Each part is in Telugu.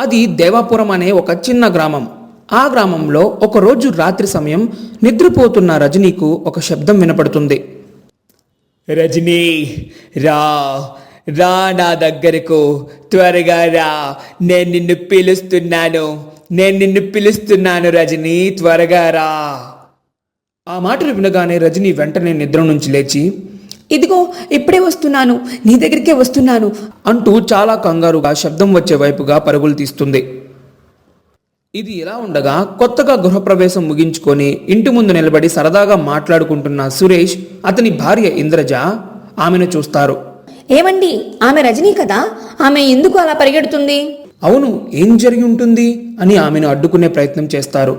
అది దేవాపురం అనే ఒక చిన్న గ్రామం. ఆ గ్రామంలో ఒకరోజు రాత్రి సమయం నిద్రపోతున్న రజనీకు ఒక శబ్దం వినపడుతుంది. రజనీ, రా రా నా దగ్గరకు, త్వరగా రా, నేను నిన్ను పిలుస్తున్నాను రజనీ, త్వరగా రా. ఆ మాటలు వినగానే రజనీ వెంటనే నిద్ర నుంచి లేచి, ఇదిగో ఇప్పుడే వస్తున్నాను, నీ దగ్గరికే వస్తున్నాను అంటూ చాలా కంగారుగా శబ్దం వచ్చే వైపుగా పరుగులు తీస్తుంది. ఇది ఇలా ఉండగా కొత్తగా గృహప్రవేశం ముగించుకొని ఇంటి ముందు నిలబడి సరదాగా మాట్లాడుకుంటున్న సురేష్, అతని భార్య ఇంద్రజ ఆమెను చూస్తారు. ఏమండి, ఆమె రజనీ కదా, ఆమె ఎందుకు అలా పరిగెడుతుంది? అవును, ఏం జరిగి ఉంటుంది అని ఆమెను అడ్డుకునే ప్రయత్నం చేస్తారు.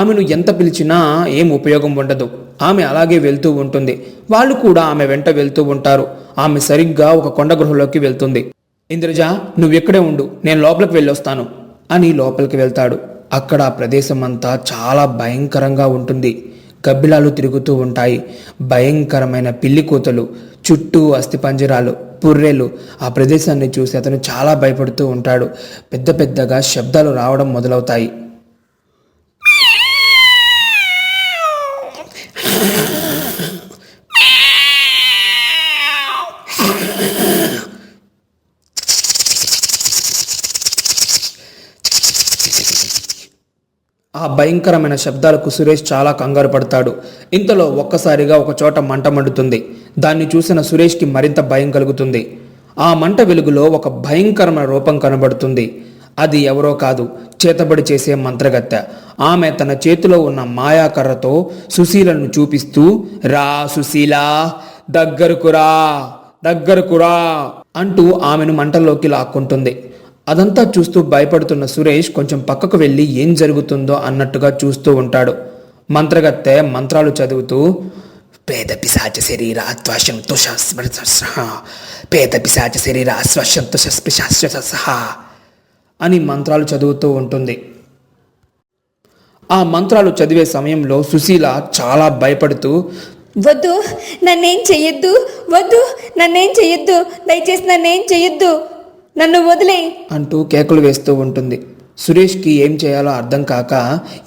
ఆమెను ఎంత పిలిచినా ఏం ఉపయోగం ఉండదు. ఆమె అలాగే వెళ్తూ ఉంటుంది. వాళ్ళు కూడా ఆమె వెంట వెళ్తూ ఉంటారు. ఆమె సరిగ్గా ఒక కొండ గృహలోకి వెళ్తుంది. ఇంద్రజ, నువ్వు ఇక్కడే ఉండు, నేను లోపలికి వెళ్ళొస్తాను అని లోపలికి వెళ్తాడు. అక్కడ ఆ ప్రదేశం అంతా చాలా భయంకరంగా ఉంటుంది. గబ్బిలాలు తిరుగుతూ ఉంటాయి. భయంకరమైన పిల్లి కూతలు, చుట్టూ అస్థిపంజరాలు, పుర్రెలు. ఆ ప్రదేశాన్ని చూసి అతను చాలా భయపడుతూ ఉంటాడు. పెద్ద పెద్దగా శబ్దాలు రావడం మొదలవుతాయి. ఆ భయంకరమైన శబ్దాలకు సురేష్ చాలా కంగారు పడతాడు. ఇంతలో ఒక్కసారిగా ఒక చోట మంట మండుతుంది. దాన్ని చూసిన సురేష్కి మరింత భయం కలుగుతుంది. ఆ మంట వెలుగులో ఒక భయంకరమైన రూపం కనబడుతుంది. అది ఎవరో కాదు, చేతబడి చేసే మంత్రగత్తె. ఆమె తన చేతిలో ఉన్న మాయాకర్రతో సుశీలను చూపిస్తూ, రా సుశీలా, దగ్గరకురా అంటూ ఆమెను మంటల్లోకి లాక్కుంటుంది. అదంతా చూస్తూ భయపడుతున్న సురేష్ కొంచెం పక్కకు వెళ్ళి ఏం జరుగుతుందో అన్నట్టుగా చూస్తూ ఉంటాడు. మంత్రగత్తె మంత్రాలు చదువుతూ, పేద పిశాచ శరీర అత్వాశంతో పేద పిశాచ శరీర అశ్వశంతో అని మంత్రాలు చదువుతూ ఉంటుంది. ఆ మంత్రాలు చదివే సమయంలో సుశీల చాలా భయపడుతూ, వద్దు, నన్నేం చెయ్యొద్దు, దయచేసి నన్నేం చెయ్యొద్దు, నన్ను వదిలే అంటూ కేకలు వేస్తూ ఉంటుంది. సురేష్కి ఏం చేయాలో అర్థం కాక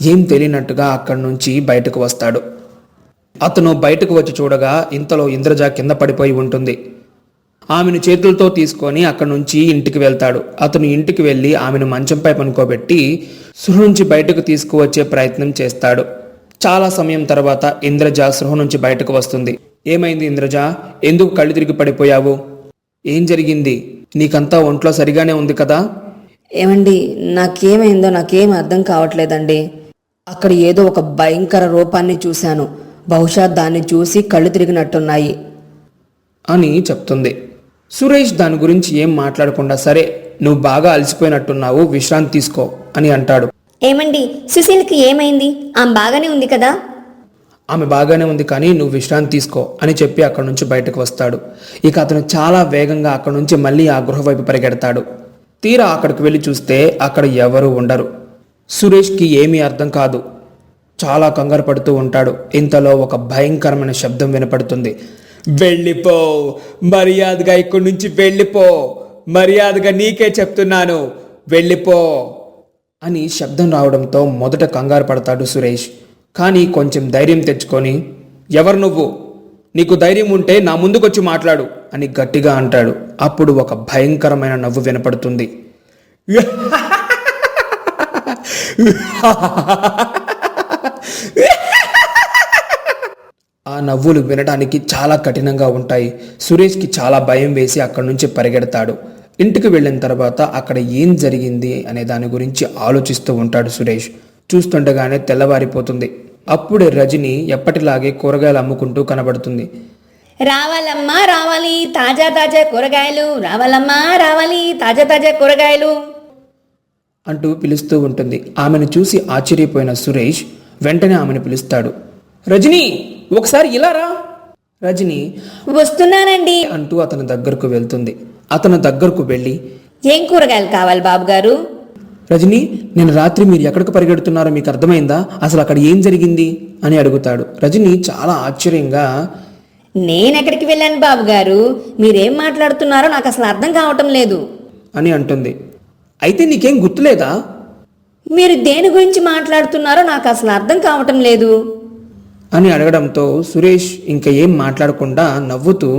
ఏం తెలియనట్టుగా అక్కడి నుంచి బయటకు వస్తాడు. అతను బయటకు వచ్చి చూడగా ఇంతలో ఇంద్రజ కింద పడిపోయి ఉంటుంది. ఆమెను చేతులతో తీసుకొని అక్కడి నుంచి ఇంటికి వెళ్తాడు. అతను ఇంటికి వెళ్ళి ఆమెను మంచంపై పనుకోబెట్టి సృహ నుంచి బయటకు తీసుకువచ్చే ప్రయత్నం చేస్తాడు. చాలా సమయం తర్వాత ఇంద్రజ సృహ నుంచి బయటకు వస్తుంది. ఏమైంది ఇంద్రజ, ఎందుకు కళ్ళు తిరిగి పడిపోయావు? ఏం జరిగింది? నీకంతా ఒంట్లో సరిగానే ఉంది కదా? ఏమండి, నాకేమైందో నాకేం అర్థం కావట్లేదండి. అక్కడ ఏదో ఒక భయంకర రూపాన్ని చూశాను. బహుశా దాన్ని చూసి కళ్ళు తిరిగినట్టున్నాయి అని చెప్తుంది. సురేష్ దాని గురించి ఏం మాట్లాడకుండా, సరే నువ్వు బాగా అలసిపోయినట్టున్నావు, విశ్రాంతి తీసుకో అని అంటాడు. ఏమండి, సుశీల్కి ఏమైంది? ఆమె బాగానే ఉంది కదా? ఆమె బాగానే ఉంది, కానీ నువ్వు విశ్రాంతి తీసుకో అని చెప్పి అక్కడి నుంచి బయటకు వస్తాడు. ఇక అతను చాలా వేగంగా అక్కడి నుంచి మళ్ళీ ఆ గృహ వైపు పరిగెడతాడు. తీరా అక్కడికి వెళ్ళి చూస్తే అక్కడ ఎవరూ ఉండరు. సురేష్కి ఏమీ అర్థం కాదు. చాలా కంగారు పడుతూ ఉంటాడు. ఇంతలో ఒక భయంకరమైన శబ్దం వినపడుతుంది. వెళ్ళిపో, మర్యాదగా ఇక్కడి నుంచి వెళ్ళిపో, మర్యాదగా నీకే చెప్తున్నాను, వెళ్ళిపో అని శబ్దం రావడంతో మొదట కంగారు పడతాడు సురేష్. కానీ కొంచెం ధైర్యం తెచ్చుకొని, ఎవరు నువ్వు? నీకు ధైర్యం ఉంటే నా ముందుకొచ్చి మాట్లాడు అని గట్టిగా అంటాడు. అప్పుడు ఒక భయంకరమైన నవ్వు వినపడుతుంది. ఆ నవ్వులు వినడానికి చాలా కఠినంగా ఉంటాయి. సురేష్కి చాలా భయం వేసి అక్కడి నుంచి పరిగెడతాడు. ఇంటికి వెళ్ళిన తర్వాత అక్కడ ఏం జరిగింది అనే దాని గురించి ఆలోచిస్తూ ఉంటాడు సురేష్. చూస్తుండగానే తెల్లవారిపోతుంది. అప్పుడే రజని ఎప్పటిలాగే కూరగాయలు అమ్ముకుంటూ కనబడుతుంది. రావాలమ్మా రావాలి, తాజా తాజా కూరగాయలు, రావాలమ్మా రావాలి, తాజా తాజా కూరగాయలు అంటూ పిలుస్తూ ఉంటుంది. ఆమెను చూసి ఆశ్చర్యపోయిన సురేష్ వెంటనే ఆమెను పిలుస్తాడు. రజని, ఒకసారి ఇలా రా. రజని వస్తున్నానండి అంటూ అతని దగ్గరకు వెళ్తుంది. అతని దగ్గరకు వెళ్ళి, ఏం కూరగాయలు కావాలి బాబు గారు? రజని, నేను రాత్రి మీరు ఎక్కడికి పరిగెడుతున్నారో మీకు అర్థమైందా? అసలు అక్కడ ఏం జరిగింది అని అడుగుతాడు. రజని చాలా ఆశ్చర్యంగా, నేనెక్కడికి వెళ్ళాను బాబు గారు, మీరేం మాట్లాడుతున్నారో నాకు అసలు అర్థం కావటం లేదు అని అంటుంది. అయితే నీకేం గుర్తులేదా? మీరు దేని గురించి మాట్లాడుతున్నారో నాకు అసలు అర్థం కావటం లేదు. అని అడగడంతో సురేష్ ఇంకా ఏం మాట్లాడకుండా నవ్వుతూ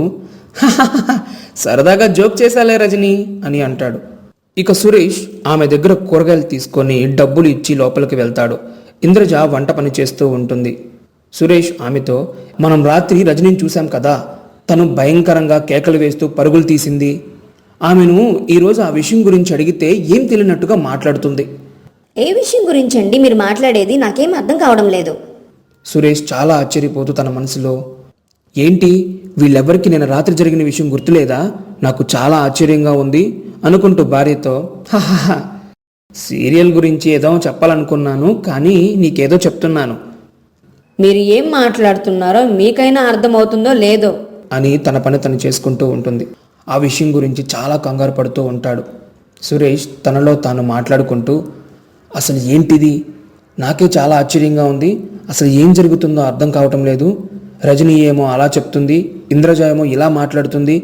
సరదాగా జోక్ చేశాలే రజని అని అంటాడు. ఇక సురేష్ ఆమె దగ్గర కూరగాయలు తీసుకొని డబ్బులు ఇచ్చి లోపలికి వెళ్తాడు. ఇంద్రజ వంట పని చేస్తూ ఉంటుంది. సురేష్ ఆమెతో, మనం రాత్రి రజనిని చూశాం కదా, తను భయంకరంగా కేకలు వేస్తూ పరుగులు తీసింది. ఆమెను ఈరోజు ఆ విషయం గురించి అడిగితే ఏం తెలియనట్టుగా మాట్లాడుతుంది. ఏ విషయం గురించండి మీరు మాట్లాడేది? నాకేం అర్థం కావడం లేదు. సురేష్ చాలా ఆశ్చర్యపోతూ తన మనసులో, ఏంటి వీళ్ళెవ్వరికి నేను రాత్రి జరిగిన విషయం గుర్తులేదా? నాకు చాలా ఆశ్చర్యంగా ఉంది అనుకుంటూ భార్యతో, హహహ, సీరియల్ గురించి ఏదో చెప్పాలనుకున్నాను, కానీ నీకేదో చెప్తున్నాను మీరు ఏం మాట్లాడుతున్నారో మీకైనా అర్థమవుతుందో లేదో అని తన పని తను చేసుకుంటూ ఉంటుంది. ఆ విషయం గురించి చాలా కంగారు పడుతూ ఉంటాడు. సురేష్ తనలో తాను మాట్లాడుకుంటూ, అసలు ఏంటిది, నాకే చాలా ఆశ్చర్యంగా ఉంది, అసలు ఏం జరుగుతుందో అర్థం కావటం లేదు. రజనీ ఏమో అలా చెప్తుంది, ఇంద్రజ ఏమో ఇలా మాట్లాడుతుంది.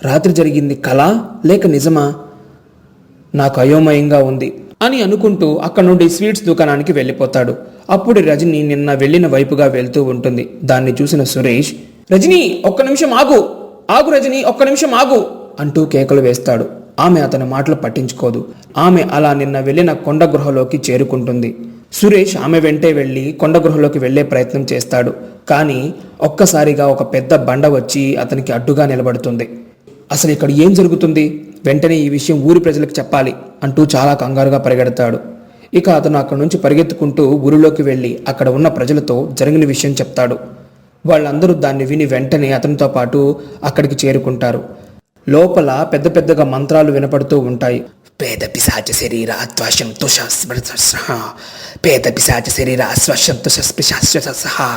రాత్రి జరిగింది కళ లేక నిజమా? నాకు అయోమయంగా ఉంది అని అనుకుంటూ అక్కడ నుండి స్వీట్స్ దుకాణానికి వెళ్ళిపోతాడు. అప్పుడు రజని నిన్న వెళ్ళిన వైపుగా వెళ్తూ ఉంటుంది. దాన్ని చూసిన సురేష్, రజనీ ఒక్క నిమిషం ఆగు, ఆగు రజనీ, ఒక్క నిమిషం ఆగు అంటూ కేకలు వేస్తాడు. ఆమె అతని మాటలు పట్టించుకోదు. ఆమె అలా నిన్న వెళ్ళిన కొండ గృహలోకి చేరుకుంటుంది. సురేష్ ఆమె వెంటే వెళ్ళి కొండ గృహలోకి వెళ్లే ప్రయత్నం చేస్తాడు. కానీ ఒక్కసారిగా ఒక పెద్ద బండ వచ్చి అతనికి అడ్డుగా నిలబడుతుంది. అసలు ఇక్కడ ఏం జరుగుతుంది? వెంటనే ఈ విషయం ఊరి ప్రజలకు చెప్పాలి అంటూ చాలా కంగారుగా పరిగెడతాడు. ఇక అతను అక్కడి నుంచి పరిగెత్తుకుంటూ ఊరిలోకి వెళ్ళి అక్కడ ఉన్న ప్రజలతో జరిగిన విషయం చెప్తాడు. వాళ్ళందరూ దాన్ని విని వెంటనే అతనితో పాటు అక్కడికి చేరుకుంటారు. లోపల పెద్ద పెద్దగా మంత్రాలు వినపడుతూ ఉంటాయి. పేద పిశాచ శరీర అత్వాశంతో పేద పిశాచ శరీర అశ్వశంతో సహా.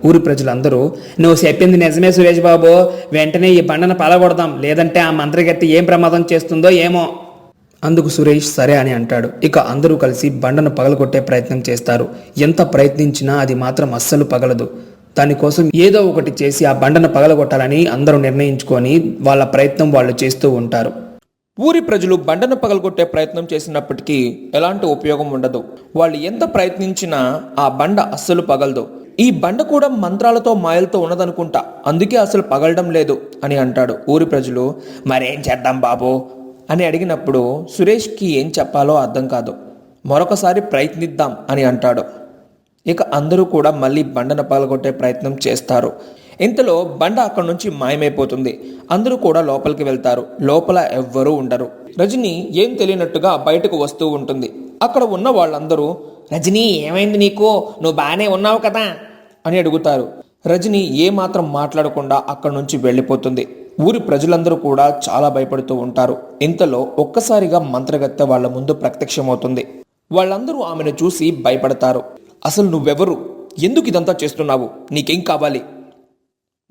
ఊరి ప్రజలందరూ, నువ్వు చెప్పింది నిజమే సురేష్ బాబు, వెంటనే ఈ బండను పలగొడదాం, లేదంటే ఆ మంత్రగత్తి ఏం ప్రమాదం చేస్తుందో ఏమో. అందుకు సురేష్ సరే అని అంటాడు. ఇక అందరూ కలిసి బండను పగలగొట్టే ప్రయత్నం చేస్తారు. ఎంత ప్రయత్నించినా అది మాత్రం అస్సలు పగలదు. దానికోసం ఏదో ఒకటి చేసి ఆ బండను పగలగొట్టాలని అందరూ నిర్ణయించుకొని వాళ్ళ ప్రయత్నం వాళ్ళు చేస్తూ ఉంటారు. ఊరి ప్రజలు బండను పగలగొట్టే ప్రయత్నం చేసినప్పటికీ ఎలాంటి ఉపయోగం ఉండదు. వాళ్ళు ఎంత ప్రయత్నించినా ఆ బండ అస్సలు పగలదు. ఈ బండ కూడా మంత్రాలతో మాయలతో ఉన్నదనుకుంటా, అందుకే అసలు పగలడం లేదు అని అంటాడు. ఊరి ప్రజలు, మరేం చేద్దాం బాబు అని అడిగినప్పుడు సురేష్కి ఏం చెప్పాలో అర్థం కాదు. మరొకసారి ప్రయత్నిద్దాం అని అంటాడు. ఇక అందరూ కూడా మళ్ళీ బండను పగలగొట్టే ప్రయత్నం చేస్తారు. ఇంతలో బండ అక్కడి నుంచి మాయమైపోతుంది. అందరూ కూడా లోపలికి వెళ్తారు. లోపల ఎవ్వరూ ఉండరు. రజని ఏం తెలియనట్టుగా బయటకు వస్తూ ఉంటుంది. అక్కడ ఉన్న వాళ్ళందరూ, రజనీ ఏమైంది నీకు, నువ్వు బాగానే ఉన్నావు కదా అని అడుగుతారు. రజని ఏమాత్రం మాట్లాడకుండా అక్కడి నుంచి వెళ్ళిపోతుంది. ఊరి ప్రజలందరూ కూడా చాలా భయపడుతూ ఉంటారు. ఇంతలో ఒక్కసారిగా మంత్రగత్తె వాళ్ళ ముందు ప్రత్యక్షమవుతుంది. వాళ్ళందరూ ఆమెను చూసి భయపడతారు. అసలు నువ్వెవరు, ఎందుకు ఇదంతా చేస్తున్నావు, నీకేం కావాలి?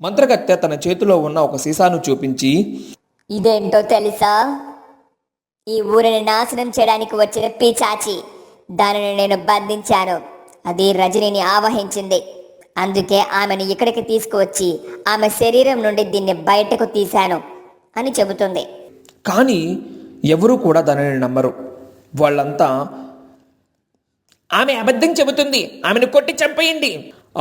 మంత్రగత్తె తన చేతిలో ఉన్న ఒక సీసాను చూపించి, ఇదేంటో తెలుసా? ఈ ఊరిని నాశనం చేయడానికి వచ్చిన పిచాచి, దానిని నేను బంధించాను. అది రజనిని ఆవహించింది. అందుకే ఆమెను ఇక్కడికి తీసుకువచ్చి ఆమె శరీరం నుండి దీన్ని బయటకు తీశాను అని చెబుతుంది. కానీ ఎవరూ కూడా దానిని నమ్మరు. వాళ్ళంతా, ఆమె అబద్ధం చెబుతుంది, ఆమెను కొట్టి చంపేయండి,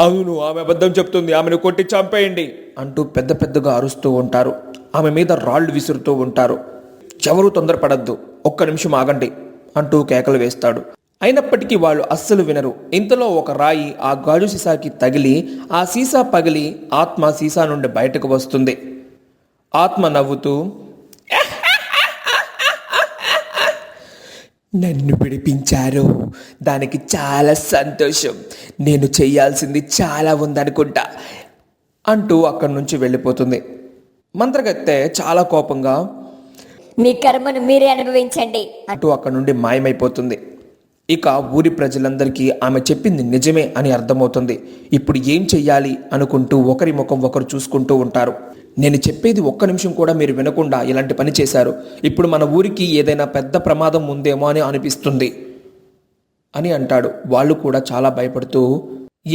అవును ఆమె అబద్ధం చెప్తుంది, ఆమెను కొట్టి చంపేయండి అంటూ పెద్ద పెద్దగా అరుస్తూ ఉంటారు. ఆమె మీద రాళ్లు విసురుతూ ఉంటారు. ఎవరూ తొందరపడద్దు, ఒక్క నిమిషం ఆగండి అంటూ కేకలు వేస్తాడు. అయినప్పటికీ వాళ్ళు అస్సలు వినరు. ఇంతలో ఒక రాయి ఆ గాజు సీసాకి తగిలి ఆ సీసా పగిలి ఆత్మ సీసా నుండి బయటకు వస్తుంది. ఆత్మ నవ్వుతూ, నన్ను విడిపించారు, దానికి చాలా సంతోషం, నేను చెయ్యాల్సింది చాలా ఉందనుకుంటా అంటూ అక్కడి నుంచి వెళ్ళిపోతుంది. మంత్రగత్తె చాలా కోపంగా, మీ కర్మను మీరే అనుభవించండి అంటూ అక్కడి నుండి మాయమైపోతుంది. ఇక ఊరి ప్రజలందరికీ ఆమె చెప్పింది నిజమే అని అర్థమవుతుంది. ఇప్పుడు ఏం చెయ్యాలి అనుకుంటూ ఒకరి ముఖం ఒకరు చూసుకుంటూ ఉంటారు. నేను చెప్పేది ఒక్క నిమిషం కూడా మీరు వినకుండా ఇలాంటి పని చేశారు. ఇప్పుడు మన ఊరికి ఏదైనా పెద్ద ప్రమాదం ఉందేమో అని అనిపిస్తుంది అని అంటాడు. వాళ్ళు కూడా చాలా భయపడుతూ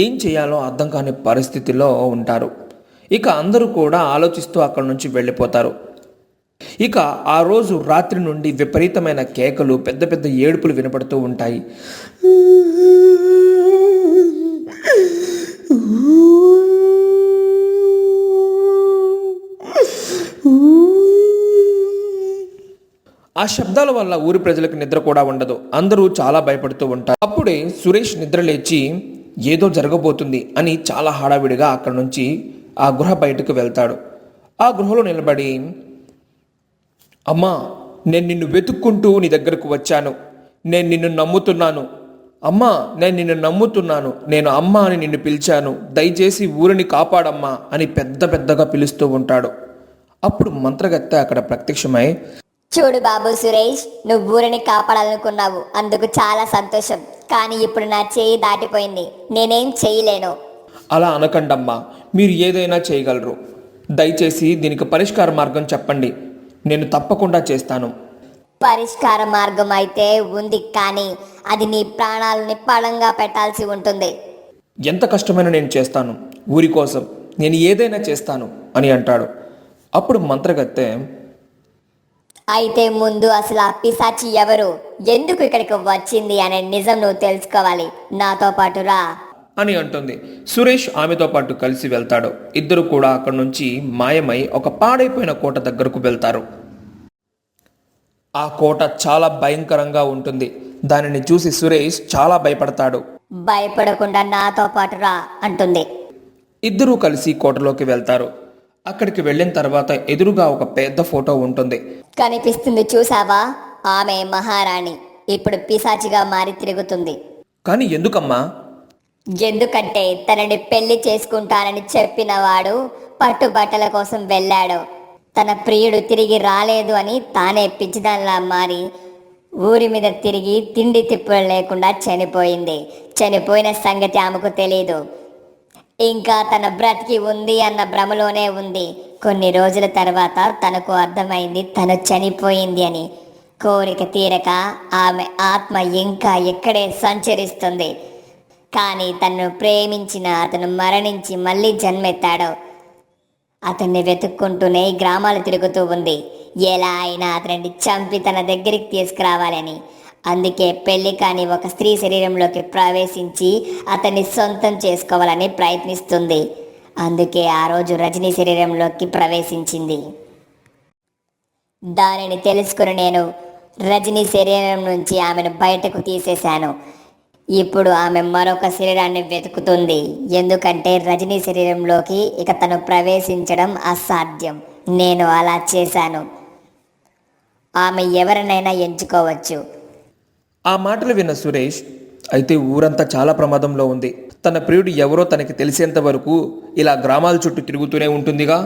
ఏం చేయాలో అర్థం కాని పరిస్థితిలో ఉంటారు. ఇక అందరూ కూడా ఆలోచిస్తూ అక్కడి నుంచి వెళ్ళిపోతారు. ఇక ఆ రోజు రాత్రి నుండి విపరీతమైన కేకలు, పెద్ద పెద్ద ఏడుపులు వినపడుతూ ఉంటాయి. ఆ శబ్దాల వల్ల ఊరి ప్రజలకు నిద్ర కూడా ఉండదు. అందరూ చాలా భయపడుతూ ఉంటారు. అప్పుడే సురేష్ నిద్ర లేచి ఏదో జరగబోతుంది అని చాలా హడావిడిగా అక్కడి నుంచి ఆ గృహ బయటకు వెళ్తాడు. ఆ గృహలో నిలబడి, అమ్మా, నేను నిన్ను వెతుక్కుంటూ నీ దగ్గరకు వచ్చాను. నేను నిన్ను నమ్ముతున్నాను. అమ్మా, నేను నిన్ను నమ్ముతున్నాను. నేను అమ్మ అని నిన్ను పిలిచాను. దయచేసి ఊరిని కాపాడమ్మా అని పెద్ద పెద్దగా పిలుస్తూ ఉంటాడు. అప్పుడు మంత్రగత్తె అక్కడ ప్రత్యక్షమై, చూడు బాబు సురేష్, నువ్వు ఊరిని కాపాడాలనుకున్నావు, అందుకు చాలా సంతోషం. కానీ ఇప్పుడు నా చేయి దాటిపోయింది, నేనేం చేయలేను. అలా అనకండమ్మా, మీరు ఏదైనా చేయగలరు. దయచేసి దీనికి పరిష్కార మార్గం చెప్పండి, నేను తప్పకుండా చేస్తాను. పరిష్కార మార్గం అయితే ఉంది, కానీ అది నీ ప్రాణాలని పణంగా పెట్టాల్సి ఉంటుంది. ఎంత కష్టమైనా నేను చేస్తాను, ఊరి కోసం నేను ఏదైనా చేస్తాను అని అంటాడు. అప్పుడు మంత్రగత్తె, అయితే ముందు అసలు ఆ పిశాచి ఎవరు, ఎందుకు ఇక్కడికి వచ్చింది అనే నిజం నువ్వు తెలుసుకోవాలి. నాతో పాటు రా అని అంటుంది. సురేష్ ఆమెతో పాటు కలిసి వెళ్తాడు. ఇద్దరు కూడా అక్కడి నుంచి మాయమై ఒక పాడైపోయిన కోట దగ్గరకు వెళ్తారు. ఆ కోట చాలా భయంకరంగా ఉంటుంది. దానిని చూసి సురేష్ చాలా భయపడతాడు. భయపడకుండా నాతో పాటు రా అంటుంది. ఇద్దరూ కలిసి కోటలోకి వెళ్తారు. అక్కడికి వెళ్ళిన తర్వాత ఎదురుగా ఒక పెద్ద ఫోటో ఉంటుంది. కనిపిస్తుంది చూసావా, ఆమె మహారాణి ఇప్పుడు పిశాచిగా మారి తిరుగుతుంది. కానీ ఎందుకమ్మా? ఎందుకంటే తనని పెళ్లి చేసుకుంటానని చెప్పిన వాడు పట్టుబట్టల కోసం వెళ్ళాడు. తన ప్రియుడు తిరిగి రాలేదు అని తానే పిచ్చిదానిలా మారి ఊరి మీద తిరిగి తిండి తిప్పులు లేకుండా చనిపోయింది. చనిపోయిన సంగతి ఆమెకు తెలియదు. ఇంకా తన బ్రతికి ఉంది అన్న భ్రమలోనే ఉంది. కొన్ని రోజుల తర్వాత తనకు అర్థమైంది తను చనిపోయింది అని. కోరిక తీరక ఆమె ఆత్మ ఇంకా ఇక్కడే సంచరిస్తుంది. కానీ తనను ప్రేమించిన అతను మరణించి మళ్ళీ జన్మెత్తాడు. అతన్ని వెతుక్కుంటూనే గ్రామాలు తిరుగుతూ ఉంది. ఎలా అయినా అతనిని చంపి తన దగ్గరికి తీసుకురావాలని. అందుకే పెళ్లి కాని ఒక స్త్రీ శరీరంలోకి ప్రవేశించి అతన్ని సొంతం చేసుకోవాలని ప్రయత్నిస్తుంది. అందుకే ఆ రోజు రజనీ శరీరంలోకి ప్రవేశించింది. దానిని తెలుసుకుని నేను రజనీ శరీరం నుంచి ఆమెను బయటకు తీసేశాను. ఇప్పుడు ఆమె మరొక శరీరాన్ని వెతుకుతుంది. ఎందుకంటే రజనీ శరీరంలోకి ఇక తను ప్రవేశించడం అసాధ్యం. నేను అలా చేశాను. ఆమె ఎవరినైనా ఎంచుకోవచ్చు. ఆ మాటలు విన్న సురేష్, అయితే ఊరంతా చాలా ప్రమాదంలో ఉంది. తన ప్రియుడు ఎవరో తనకి తెలిసేంత వరకు ఇలా గ్రామాల చుట్టూ తిరుగుతూనే ఉంటుందిగా.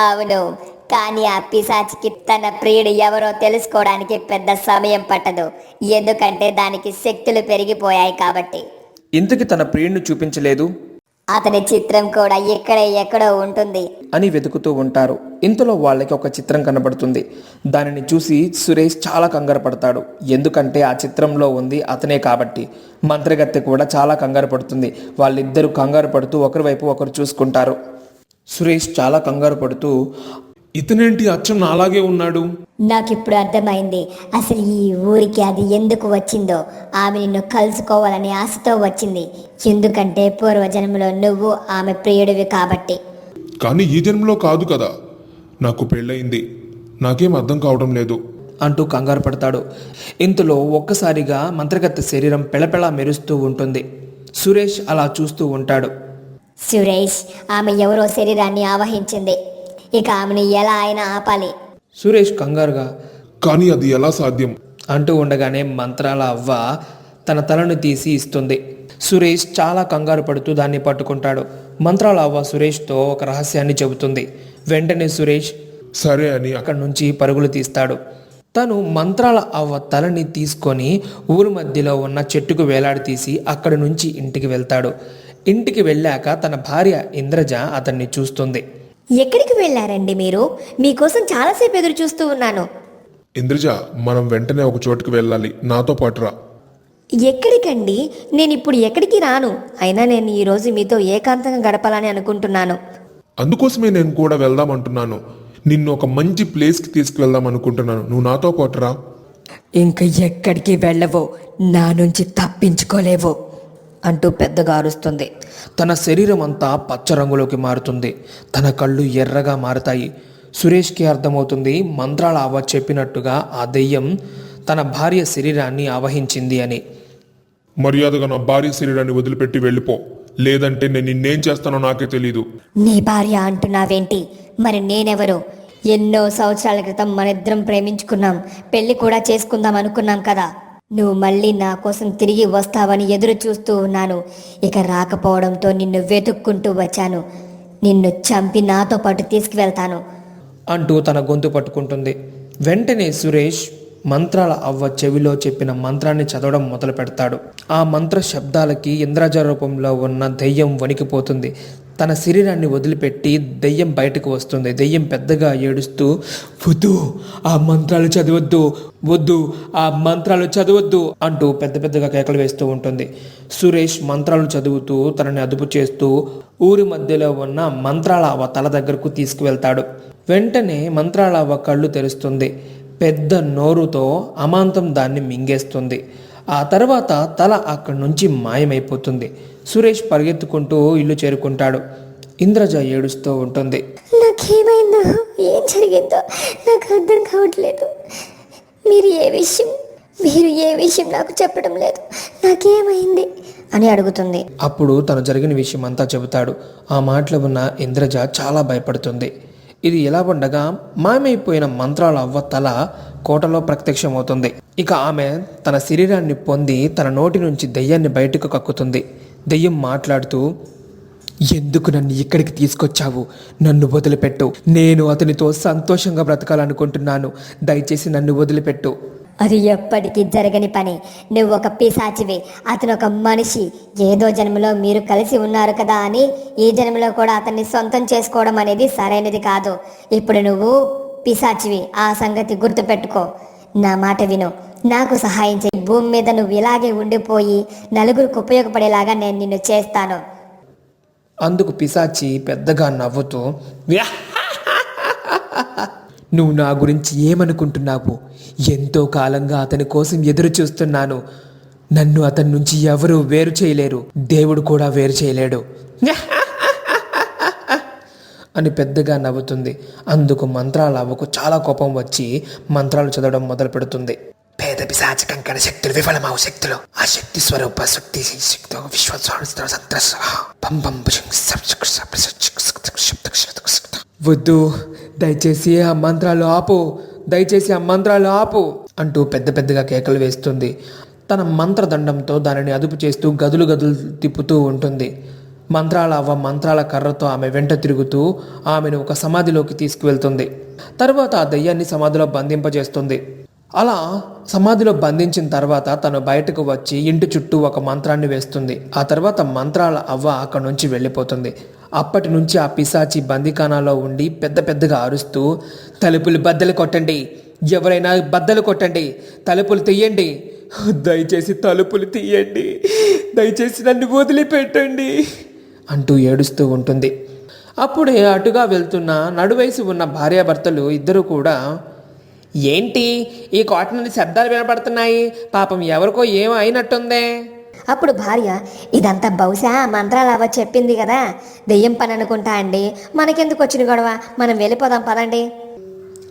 అవును, కానీ ఆ పిశాచికి తన ప్రియుడు ఎవరో తెలుసుకోవడానికి పెద్ద సమయం పట్టదు. ఎందుకంటే దానికి శక్తులు పెరిగిపోయాయి కాబట్టి. ఇంతకి తన ప్రియుడిని చూపించలేదు అతని చిత్రం కూడా ఎక్కడో ఉంటుంది అని వెతుకుతూ ఉంటారు. ఇంతలో వాళ్ళకి ఒక చిత్రం కనబడుతుంది. దానిని చూసి సురేష్ చాలా కంగారు పడతాడు. ఎందుకంటే ఆ చిత్రంలో ఉంది అతనే కాబట్టి. మంత్రగత్తె కూడా చాలా కంగారు పడుతుంది. వాళ్ళిద్దరూ కంగారు పడుతూ ఒకరి వైపు ఒకరు చూసుకుంటారు. సురేష్ చాలా కంగారు పడుతూ, ఇతనేంటి అచ్చం అలాగే ఉన్నాడు? నాకిప్పుడు అర్థమైంది అసలు ఈ ఊరికి అది ఎందుకు వచ్చిందో. ఆమె నిన్ను కలుసుకోవాలని ఆశతో వచ్చింది. ఎందుకంటే పూర్వజన్మలో నువ్వు ఆమె ప్రియుడివి కాబట్టి. కానీ ఈ జన్మలో కాదు కదా. నాకు పెళ్ళయింది, నాకేం అర్థం కావడం లేదు అంటూ కంగారు పడతాడు. ఇంతలో ఒక్కసారిగా మంత్రగత్తె శరీరం పెళపెళ మెరుస్తూ ఉంటుంది. సురేష్ అలా చూస్తూ ఉంటాడు. సురేష్, ఆమె ఎవరో శరీరాన్ని ఆవహించింది. ఇక ఆమెను ఎలా అయినా ఆపాలి. సురేష్ కంగారుగా, కానీ అది ఎలా సాధ్యం? అంటూ ఉండగానే మంత్రాల అవ్వ తన తలను తీసి ఇస్తుంది. సురేష్ చాలా కంగారు పడుతూ దాన్ని పట్టుకుంటాడు. మంత్రాల అవ్వ సురేష్తో ఒక రహస్యాన్ని చెబుతుంది. వెంటనే సురేష్ సరే అని అక్కడి నుంచి పరుగులు తీస్తాడు. తను మంత్రాల అవ్వ తలని తీసుకొని ఊరి మధ్యలో ఉన్న చెట్టుకు వేలాడతీసి అక్కడి నుంచి ఇంటికి వెళ్తాడు. ఇంటికి వెళ్ళాక తన భార్య ఇంద్రజ అతన్ని చూస్తుంది. ఎక్కడికి వెళ్ళారండి మీరు? మీకోసం చాలాసేపు ఎదురు చూస్తూ ఉన్నాను. ఇంద్రజ, మనం వెంటనే ఒక చోటుకు వెళ్ళాలి, నాతో పాటు రా. ఎక్కడికండి? నేను ఇప్పుడు ఎక్కడికి రాను. అయినా నేను ఈరోజు మీతో ఏకాంతంగా గడపాలని అనుకుంటున్నాను. అందుకోసమే నేను కూడా వెళ్దామంటున్నాను. నిన్ను ఒక మంచి ప్లేస్కి తీసుకువెళ్దాం అనుకుంటున్నాను, నువ్వు నాతో పాటురా. ఇంక ఎక్కడికి వెళ్ళవో, నా నుంచి తప్పించుకోలేవో అంటూ పెద్దగా అరుస్తుంది. తన శరీరం అంతా పచ్చ రంగులోకి మారుతుంది. తన కళ్ళు ఎర్రగా మారుతాయి. సురేష్కి అర్థమవుతుంది మంత్రాల అవ్వ చెప్పినట్టుగా ఆ దెయ్యం తన భార్య శరీరాన్ని ఆవహించింది అని. మర్యాదగా నా భార్య శరీరాన్ని వదిలిపెట్టి వెళ్ళిపో, లేదంటే నేను నిన్నేం చేస్తానో నాకే తెలీదు. నీ భార్య అంటున్నావేంటి? మరి నేనెవరు? ఎన్నో సంవత్సరాల క్రితం మనిద్దరం ప్రేమించుకున్నాం, పెళ్లి కూడా చేసుకుందాం అనుకున్నాం కదా. నువ్వు మళ్ళీ నా కోసం తిరిగి వస్తావని ఎదురు చూస్తూ ఉన్నాను. ఇక రాకపోవడంతో నిన్ను వెతుక్కుంటూ వచ్చాను. నిన్ను చంపి నాతో పాటు తీసుకువెళ్తాను అంటూ తన గొంతు పట్టుకుంటుంది. వెంటనే సురేష్ మంత్రాల అవ్వ చెవిలో చెప్పిన మంత్రాన్ని చదవడం మొదలు పెడతాడు. ఆ మంత్ర శబ్దాలకి ఇంద్రజ రూపంలో ఉన్న దెయ్యం వణికిపోతుంది. తన శరీరాన్ని వదిలిపెట్టి దెయ్యం బయటకు వస్తుంది. దెయ్యం పెద్దగా ఏడుస్తూ, వద్దు, ఆ మంత్రాలు చదవద్దు, వద్దు, ఆ మంత్రాలు చదవద్దు అంటూ పెద్ద పెద్దగా కేకలు వేస్తూ ఉంటుంది. సురేష్ మంత్రాలు చదువుతూ తనని అదుపు చేస్తూ ఊరి మధ్యలో ఉన్న మంత్రాల అవ్వ తల దగ్గరకు తీసుకువెళ్తాడు. వెంటనే మంత్రాల అవ్వ కళ్ళు తెరుస్తుంది. పెద్ద నోరుతో అమాంతం దాన్ని మింగేస్తుంది. ఆ తర్వాత తల అక్కడి నుంచి మాయమైపోతుంది. సురేష్ పరిగెత్తుకుంటూ ఇల్లు చేరుకుంటాడు. ఇంద్రజ ఏడుస్తూ ఉంటుంది. నాకేమైందో, ఏం జరిగిందో నాకు అర్థం కావట్లేదు. మీరు ఏ విషయం నాకు చెప్పడం లేదు. నాకేమైంది అని అడుగుతుంది. అప్పుడు తను జరిగిన విషయం అంతా చెబుతాడు. ఆ మాటలు ఉన్న ఇంద్రజ చాలా భయపడుతుంది. ఇది ఎలా ఉండగా మాయమైపోయిన మంత్రాల అవ్వ తల కోటలో ప్రత్యక్షమవుతుంది. ఇక ఆమె తన శరీరాన్ని పొంది తన నోటి నుంచి దెయ్యాన్ని బయటకు కక్కుతుంది. దెయ్యం మాట్లాడుతూ, ఎందుకు నన్ను ఇక్కడికి తీసుకొచ్చావు? నన్ను వదిలిపెట్టు. నేను అతనితో సంతోషంగా బ్రతకాలనుకుంటున్నాను. దయచేసి నన్ను వదిలిపెట్టు. అది ఎప్పటికీ జరగని పని. నువ్వు ఒక పిశాచివి, అతను ఒక మనిషి. ఏదో జన్మలో మీరు కలిసి ఉన్నారు కదా అని ఈ జన్మలో కూడా అతన్ని సొంతం చేసుకోవడం అనేది సరైనది కాదు. ఇప్పుడు నువ్వు పిశాచివి, ఆ సంగతి గుర్తుపెట్టుకో. నా మాట విను, నాకు సహాయం చేయి. భూమి మీద నువ్వు ఇలాగే ఉండిపోయి నలుగురికి ఉపయోగపడేలాగా నేను నిన్ను చేస్తాను. అందుకు పిశాచి పెద్దగా నవ్వుతూ, నువ్వు నా గురించి ఏమనుకుంటున్నావు? ఎంతో కాలంగా అతని కోసం ఎదురు చూస్తున్నాను. నన్ను అతని నుంచి ఎవరూ వేరు చేయలేరు, దేవుడు కూడా వేరు చేయలేడు అని పెద్దగా నవ్వుతుంది. అందుకు మంత్రాల అవ్వకు చాలా కోపం వచ్చి మంత్రాలు చదవడం మొదలు పెడుతుంది. పేద పిశాచ కంకణ శక్తులు విఫలమవు శక్తులు, ఆ శక్తి స్వరూప శక్తి వద్దు, దయచేసి ఆ మంత్రాలు ఆపు, దయచేసి ఆ మంత్రాలు ఆపు అంటూ పెద్ద పెద్దగా కేకలు వేస్తుంది. తన మంత్రదండంతో దానిని అదుపు చేస్తూ గదులు గదులు తిప్పుతూ ఉంటుంది. మంత్రాల అవ్వ మంత్రాల కర్రతో ఆమె వెంట తిరుగుతూ ఆమెను ఒక సమాధిలోకి తీసుకువెళ్తుంది. తర్వాత ఆ దయ్యాన్ని సమాధిలో బంధింపజేస్తుంది. అలా సమాధిలో బంధించిన తర్వాత తను బయటకు వచ్చి ఇంటి చుట్టూ ఒక మంత్రాన్ని వేస్తుంది. ఆ తర్వాత మంత్రాల అవ్వ అక్కడి నుంచి వెళ్ళిపోతుంది. అప్పటి నుంచి ఆ పిశాచి బందీఖానాలో ఉండి పెద్ద పెద్దగా అరుస్తూ, తలుపులు బద్దలు కొట్టండి, ఎవరైనా బద్దలు కొట్టండి, తలుపులు తీయండి, దయచేసి తలుపులు తీయండి, దయచేసి నన్ను వదిలిపెట్టండి అంటూ ఏడుస్తూ ఉంటుంది. అప్పుడే అటుగా వెళ్తున్న నడువయసు ఉన్న భార్యాభర్తలు ఇద్దరు కూడా, ఏంటి ఈ కోట నుండి శబ్దాలు వినపడుతున్నాయి, పాపం ఎవరికో ఏమో అయినట్టుందే. అప్పుడు భార్య, ఇదంతా బహుశా మంత్రాలు అవ్వ చెప్పింది కదా, దెయ్యం పని అనుకుంటా అండి. మనకెందుకు వచ్చిన గొడవ, మనం వెళ్ళిపోదాం పదండి.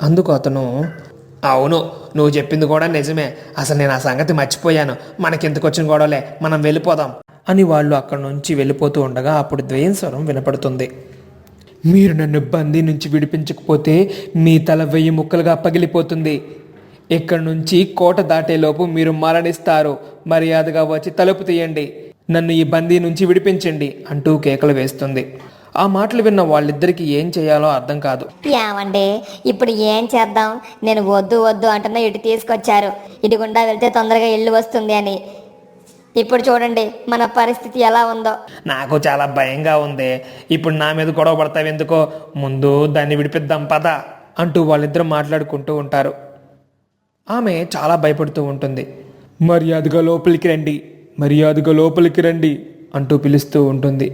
అందుకు అతను, అవును, నువ్వు చెప్పింది కూడా నిజమే, అసలు నేను ఆ సంగతి మర్చిపోయాను, మనకెందుకు వచ్చిన గొడవలే, మనం వెళ్ళిపోదాం అని వాళ్ళు అక్కడి నుంచి వెళ్ళిపోతూ ఉండగా అప్పుడు ద్వయం స్వరం వినపడుతుంది. మీరు నన్ను బందీ నుంచి విడిపించకపోతే మీ తల 1000 ముక్కలుగా పగిలిపోతుంది. ఇక్కడి నుంచి కోట దాటేలోపు మీరు మరణిస్తారు. మర్యాదగా వచ్చి తలుపు తీయండి, నన్ను ఈ బందీ నుంచి విడిపించండి అంటూ కేకలు వేస్తుంది. ఆ మాటలు విన్న వాళ్ళిద్దరికీ ఏం చేయాలో అర్థం కాదు. ఏమండి, ఇప్పుడు ఏం చేద్దాం? నేను వద్దు వద్దు అంటున్నా, ఇటు తీసుకొచ్చారు. ఇటు గుండా వెళ్తే తొందరగా ఇల్లు వస్తుంది అని. ఇప్పుడు చూడండి మన పరిస్థితి ఎలా ఉందో. నాకు చాలా భయంగా ఉంది. ఇప్పుడు నా మీద గొడవ పడతావు ఎందుకో, ముందు దాన్ని విడిపిద్దాం పద అంటూ వాళ్ళిద్దరూ మాట్లాడుకుంటూ ఉంటారు. ఆమె చాలా భయపడుతూ ఉంటుంది. మర్యాదగా లోపలికి రండి, మర్యాదగా లోపలికి రండి అంటూ పిలుస్తూ ఉంటుంది.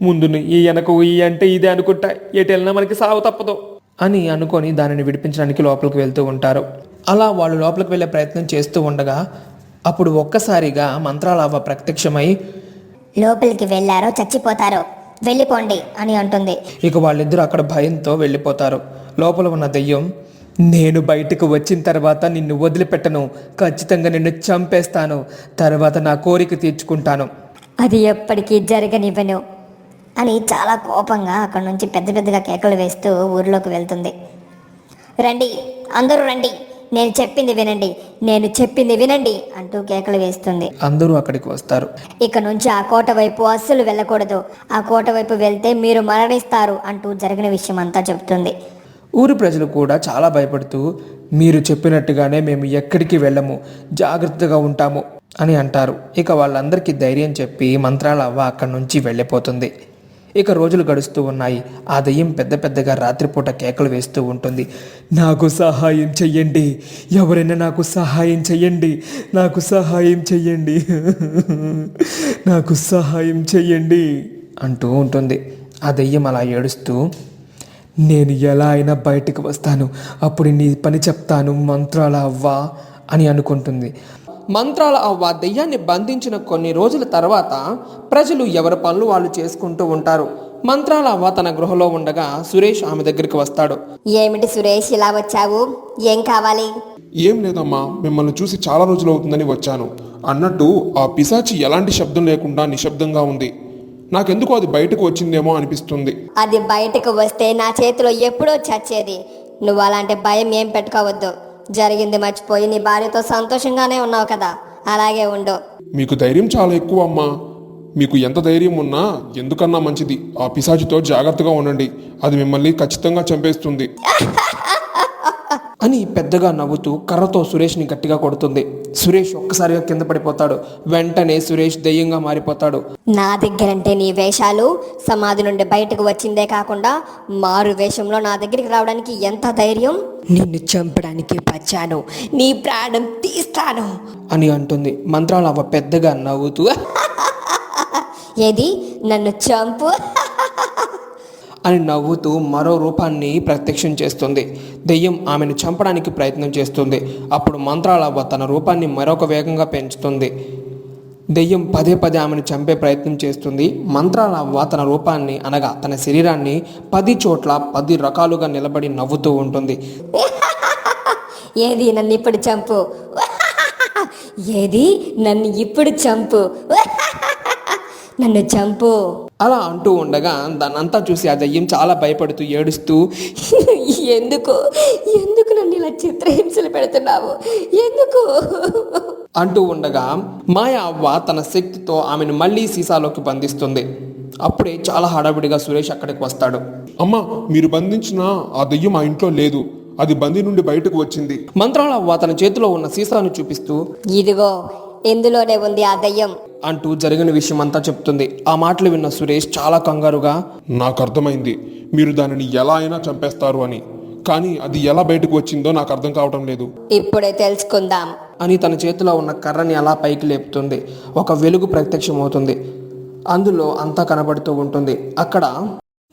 ముందును ఈ వెనక ఈ అంటే ఇదే అనుకుంటా, ఎటు వెళ్ళినా మనకి సావు తప్పదు. అని అనుకొని దానిని విడిపించడానికి లోపలికి వెళ్తూ ఉంటారు. అలా వాళ్ళు లోపలికి వెళ్ళే ప్రయత్నం చేస్తూ ఉండగా అప్పుడు ఒక్కసారిగా మంత్రాల అవ్వ ప్రత్యక్షమై లోపలికి వెళ్ళారో చచ్చిపోతారో వెళ్ళిపోండి అని అంటుంది. ఇక వాళ్ళిద్దరూ అక్కడ భయంతో వెళ్ళిపోతారు. లోపల ఉన్న దెయ్యం, నేను బయటకు వచ్చిన తర్వాత నిన్ను వదిలిపెట్టను, ఖచ్చితంగా నిన్ను చంపేస్తాను, తర్వాత నా కోరిక తీర్చుకుంటాను. అది ఎప్పటికీ జరగనివ్వను అని చాలా కోపంగా అక్కడి నుంచి పెద్ద పెద్దగా కేకలు వేస్తూ ఊరిలోకి వెళ్తుంది. రండి, అందరూ రండి, నేను చెప్పింది వినండి, నేను చెప్పింది వినండి అంటూ కేకలు వేస్తుంది. అందరూ అక్కడికి వస్తారు. ఇక నుంచి ఆ కోట వైపు అస్సలు వెళ్ళకూడదు, ఆ కోట వైపు వెళ్తే మీరు మరణిస్తారు అంటూ జరిగిన విషయం అంతా చెప్తుంది. ఊరి ప్రజలు కూడా చాలా భయపడుతూ, మీరు చెప్పినట్టుగానే మేము ఎక్కడికి వెళ్ళము, జాగ్రత్తగా ఉంటాము అని అంటారు. ఇక వాళ్ళందరికీ ధైర్యం చెప్పి మంత్రాల అవ్వ అక్కడి నుంచి వెళ్ళిపోతుంది. ఇక రోజులు గడుస్తూ ఉన్నాయి. ఆ దెయ్యం పెద్ద పెద్దగా రాత్రిపూట కేకలు వేస్తూ ఉంటుంది. నాకు సహాయం చెయ్యండి, ఎవరైనా నాకు సహాయం చెయ్యండి, నాకు సహాయం చెయ్యండి, నాకు సహాయం చెయ్యండి అంటూ ఉంటుంది. ఆ దెయ్యం అలా ఏడుస్తూ, నేను ఎలా అయినా బయటకు వస్తాను, అప్పుడు నీ పని చెప్తాను మంత్రాల అవ్వ అని అనుకుంటుంది. మంత్రాల అవ్వ దెయ్యాన్ని బంధించిన కొన్ని రోజుల తర్వాత ప్రజలు ఎవరి పనులు వాళ్ళు చేసుకుంటూ ఉంటారు. మంత్రాల అవ్వ తన గృహలో ఉండగా సురేష్ ఆమె దగ్గరికి వస్తాడు. ఏమిటి సురేష్ ఇలా వచ్చావు? ఏం కావాలి? ఏం లేదమ్మా, మిమ్మల్ని చూసి చాలా రోజులు అవుతుందని వచ్చాను. అన్నట్టు ఆ పిశాచి ఎలాంటి శబ్దం లేకుండా నిశ్శబ్దంగా ఉంది. నాకెందుకు అది బయటకు వచ్చిందేమో అనిపిస్తుంది. అది బయటకు వస్తే నా చేతిలో ఎప్పుడో చచ్చేది. నువ్వు అలాంటి భయం ఏం పెట్టుకోవద్దు. జరిగింది మర్చిపోయి నీ భార్యతో సంతోషంగానే ఉన్నావు కదా, అలాగే ఉండు. మీకు ధైర్యం చాలా ఎక్కువ అమ్మా. మీకు ఎంత ధైర్యం ఉన్నా ఎందుకన్నా మంచిది ఆ పిశాచితో జాగ్రత్తగా ఉండండి, అది మిమ్మల్ని ఖచ్చితంగా చంపేస్తుంది అని పెద్దగా నవ్వుతూ కర్రతో సురేష్ని గట్టిగా కొడుతుంది. సురేష్ ఒక్కసారిగా కింద పడిపోతాడు. వెంటనే సురేష్ దెయ్యంగా మారిపోతాడు. నా దగ్గరంటే నీ వేషాలు, సమాధి నుండి బయటకు వచ్చిందే కాకుండా మారు వేషంలో నా దగ్గరికి రావడానికి ఎంత ధైర్యం? నిన్ను చంపడానికి వచ్చాను, నీ ప్రాణం తీస్తాను అని అంటుంది. మంత్రాల అవ్వ పెద్దగా నవ్వుతూ ఏది, నన్ను చంపు అని నవ్వుతూ మరో రూపాన్ని ప్రత్యక్షం చేస్తుంది. దెయ్యం ఆమెను చంపడానికి ప్రయత్నం చేస్తుంది. అప్పుడు మంత్రాల అవ్వ తన రూపాన్ని మరొక వేగంగా పెంచుతుంది. దెయ్యం పదే పదే ఆమెను చంపే ప్రయత్నం చేస్తుంది. మంత్రాల అవ్వ తన రూపాన్ని అనగా తన శరీరాన్ని 10 చోట్ల 10 రకాలుగా నిలబడి నవ్వుతూ ఉంటుంది. ఏది, నన్ను ఇప్పుడు చంపు, ఏది, నన్ను ఇప్పుడు చంపు, నన్ను చంపు. అలా అంటూ ఉండగా దాన్నంతా చూసి ఆ దయ్యం చాలా భయపడుతూ ఏడుస్తూ ఎందుకు ఎందుకు నన్ను ఇలా చిత్రహింసలు పెడుతున్నావు, ఎందుకు అంటూ ఉండగా మాయా అవ్వ తన శక్తితో ఆమెను మళ్ళీ సీసాలోకి బంధిస్తుంది. అప్పుడే చాలా హడావిడిగా సురేష్ అక్కడికి వస్తాడు. అమ్మా, మీరు బంధించిన ఆ దెయ్యం ఆ ఇంట్లో లేదు, అది బందీ నుండి బయటకు వచ్చింది. మంత్రాల అవ్వ తన చేతిలో ఉన్న సీసాను చూపిస్తూ ఇదిగో ఇందులోనే ఉంది ఆ దయ్యం అంటూ జరిగిన విషయం అంతా చెప్తుంది. ఆ మాటలు విన్న సురేష్ చాలా కంగారుగా, నాకు అర్థమైంది మీరు దానిని ఎలా అయినా చంపేస్తారు అని, కానీ అది ఎలా బయటకు వచ్చిందో నాకు అర్థం కావటం లేదు. ఇప్పుడే తెలుసుకుందాం అని తన చేతిలో ఉన్న కర్రని అలా పైకి లేపుతుంది. ఒక వెలుగు ప్రత్యక్షమవుతుంది. అందులో అంతా కనబడుతూ ఉంటుంది. అక్కడ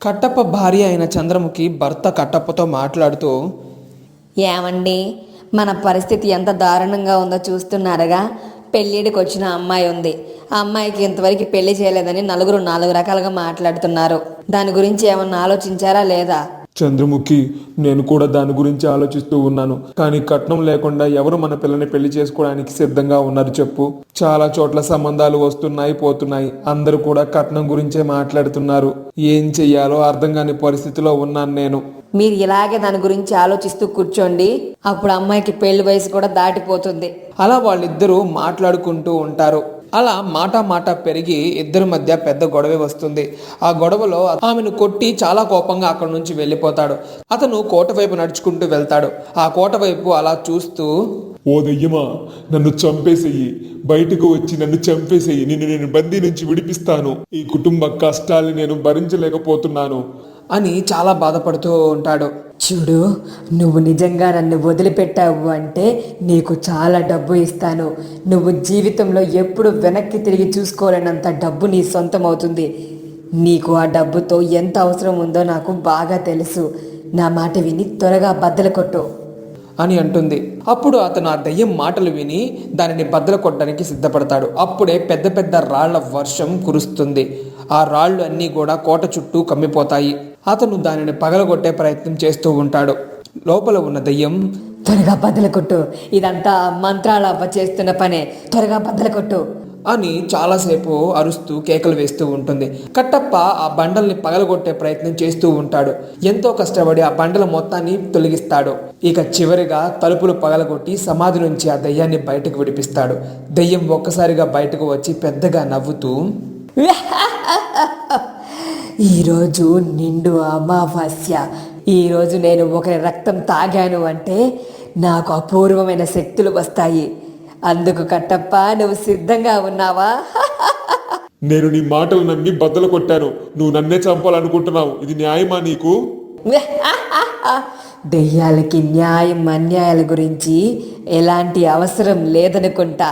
కట్టప్ప భార్య అయిన చంద్రముఖి భర్త కట్టప్పతో మాట్లాడుతూ, ఏమండి, మన పరిస్థితి ఎంత దారుణంగా ఉందో చూస్తున్నారుగా. పెళ్ళిడికి వచ్చిన అమ్మాయి ఉంది, ఆ అమ్మాయికి ఇంతవరకు పెళ్లి చేయలేదని నలుగురు 4 రకాలుగా మాట్లాడుతున్నారు. దాని గురించి ఏమన్నా ఆలోచించారా లేదా? చంద్రముఖి, నేను కూడా దాని గురించి ఆలోచిస్తూ ఉన్నాను. కానీ కట్నం లేకుండా ఎవరు మన పిల్లని పెళ్లి చేసుకోవడానికి సిద్ధంగా ఉన్నారు చెప్పు? చాలా చోట్ల సంబంధాలు వస్తున్నాయి పోతున్నాయి, అందరూ కూడా కట్నం గురించే మాట్లాడుతున్నారు. ఏం చెయ్యాలో అర్థం కాని పరిస్థితిలో ఉన్నాను నేను. మీరు ఇలాగే దాని గురించి ఆలోచిస్తూ కూర్చోండి, అప్పుడు అమ్మాయికి పెళ్లి వయసు కూడా దాటిపోతుంది. అలా వాళ్ళిద్దరూ మాట్లాడుకుంటూ ఉంటారు. అలా మాట పెరిగి ఇద్దరి మధ్య పెద్ద గొడవ వస్తుంది. ఆ గొడవలో ఆమెను కొట్టి చాలా కోపంగా అక్కడి నుంచి వెళ్ళిపోతాడు. అతను కోట వైపు నడుచుకుంటూ వెళ్తాడు. ఆ కోట వైపు అలా చూస్తూ, ఓ దెయ్యమా, నన్ను చంపేసేయి, బయటకు వచ్చి నన్ను చంపేసేయి, నిన్ను నేను బందీ నుంచి విడిపిస్తాను. ఈ కుటుంబ కష్టాలు నేను భరించలేకపోతున్నాను అని చాలా బాధపడుతూ ఉంటాడు. చూడు, నువ్వు నిజంగా నన్ను వదిలిపెట్టావు అంటే నీకు చాలా డబ్బు ఇస్తాను. నువ్వు జీవితంలో ఎప్పుడు వెనక్కి తిరిగి చూసుకోలేనంత డబ్బు నీ సొంతం అవుతుంది. నీకు ఆ డబ్బుతో ఎంత అవసరం ఉందో నాకు బాగా తెలుసు. నా మాట విని త్వరగా బద్దలు కొట్టు అని అంటుంది. అప్పుడు అతను ఆ దయ్యం మాటలు విని దానిని బద్దలు కొట్టడానికి సిద్ధపడతాడు. అప్పుడే పెద్ద పెద్ద రాళ్ల వర్షం కురుస్తుంది. ఆ రాళ్ళు అన్నీ కూడా కోట చుట్టూ కమ్మిపోతాయి. అతను దానిని పగలగొట్టే ప్రయత్నం చేస్తూ ఉంటాడు. లోపల ఉన్న దయ్యం త్వరగా బద్దలు కొట్టు, ఇదంతా మంత్రాల అవ్వ చేస్తున్న పనే, త్వరగా బద్దలు కొట్టు అని చాలాసేపు అరుస్తూ కేకలు వేస్తూ ఉంటుంది. కట్టప్ప ఆ బండల్ని పగలగొట్టే ప్రయత్నం చేస్తూ ఉంటాడు. ఎంతో కష్టపడి ఆ బండల మొత్తాన్ని తొలగిస్తాడు. ఇక చివరిగా తలుపులు పగలగొట్టి సమాధి నుంచి ఆ దయ్యాన్ని బయటకు విడిపిస్తాడు. దయ్యం ఒక్కసారిగా బయటకు వచ్చి పెద్దగా నవ్వుతూ ఈరోజు నిండు అమావాస్య, ఈరోజు నేను ఒకరి రక్తం తాగాను అంటే నాకు అపూర్వమైన శక్తులు వస్తాయి. అందుకు కట్టప్ప నువ్వు సిద్ధంగా ఉన్నావా? నేను నీ మాటలు నమ్మి బద్దలు కొట్టాను. నువ్వు నన్నే చంపాలనుకుంటున్నావు. ఇది న్యాయమా నీకు? దెయ్యాలకి న్యాయం అన్యాయాల గురించి ఎలాంటి అవసరం లేదనుకుంటా.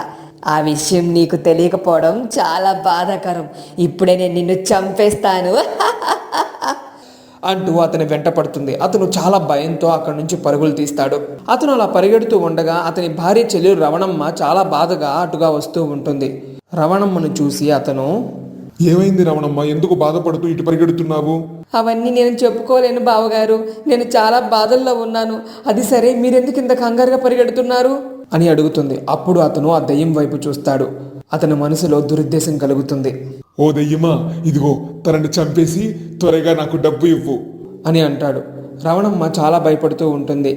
ఆ విషయం నీకు తెలియకపోవడం చాలా బాధాకరం. ఇప్పుడే నేను నిన్ను చంపేస్తాను అంటూ అతని వెంట పడుతుంది. అతను చాలా భయంతో అక్కడి నుంచి పరుగులు తీస్తాడు. అతను అలా పరిగెడుతూ ఉండగా అతని భార్య చెల్లెలు రవణమ్మ చాలా బాధగా అటుగా వస్తూ ఉంటుంది. రవణమ్మను చూసి అతను ఏమైంది రమణమ్మ? ఎందుకు బాధపడుతూ ఇటు పరిగెడుతున్నావు? అవన్నీ నేను చెప్పుకోలేను బావగారు, నేను చాలా బాధల్లో ఉన్నాను. అది సరే, మీరెందుకు ఇంత కంగారుగా పరిగెడుతున్నారు అని అడుగుతుంది. అప్పుడు అతను ఆ దయ్యం వైపు చూస్తాడు. అతని మనసులో దురుద్దేశం కలుగుతుంది. ఓ దయ్యమా, ఇదిగో తనని చంపేసి త్వరగా నాకు డబ్బు ఇవ్వు అని అంటాడు. రవణమ్మ చాలా భయపడుతూ ఉంటుంది.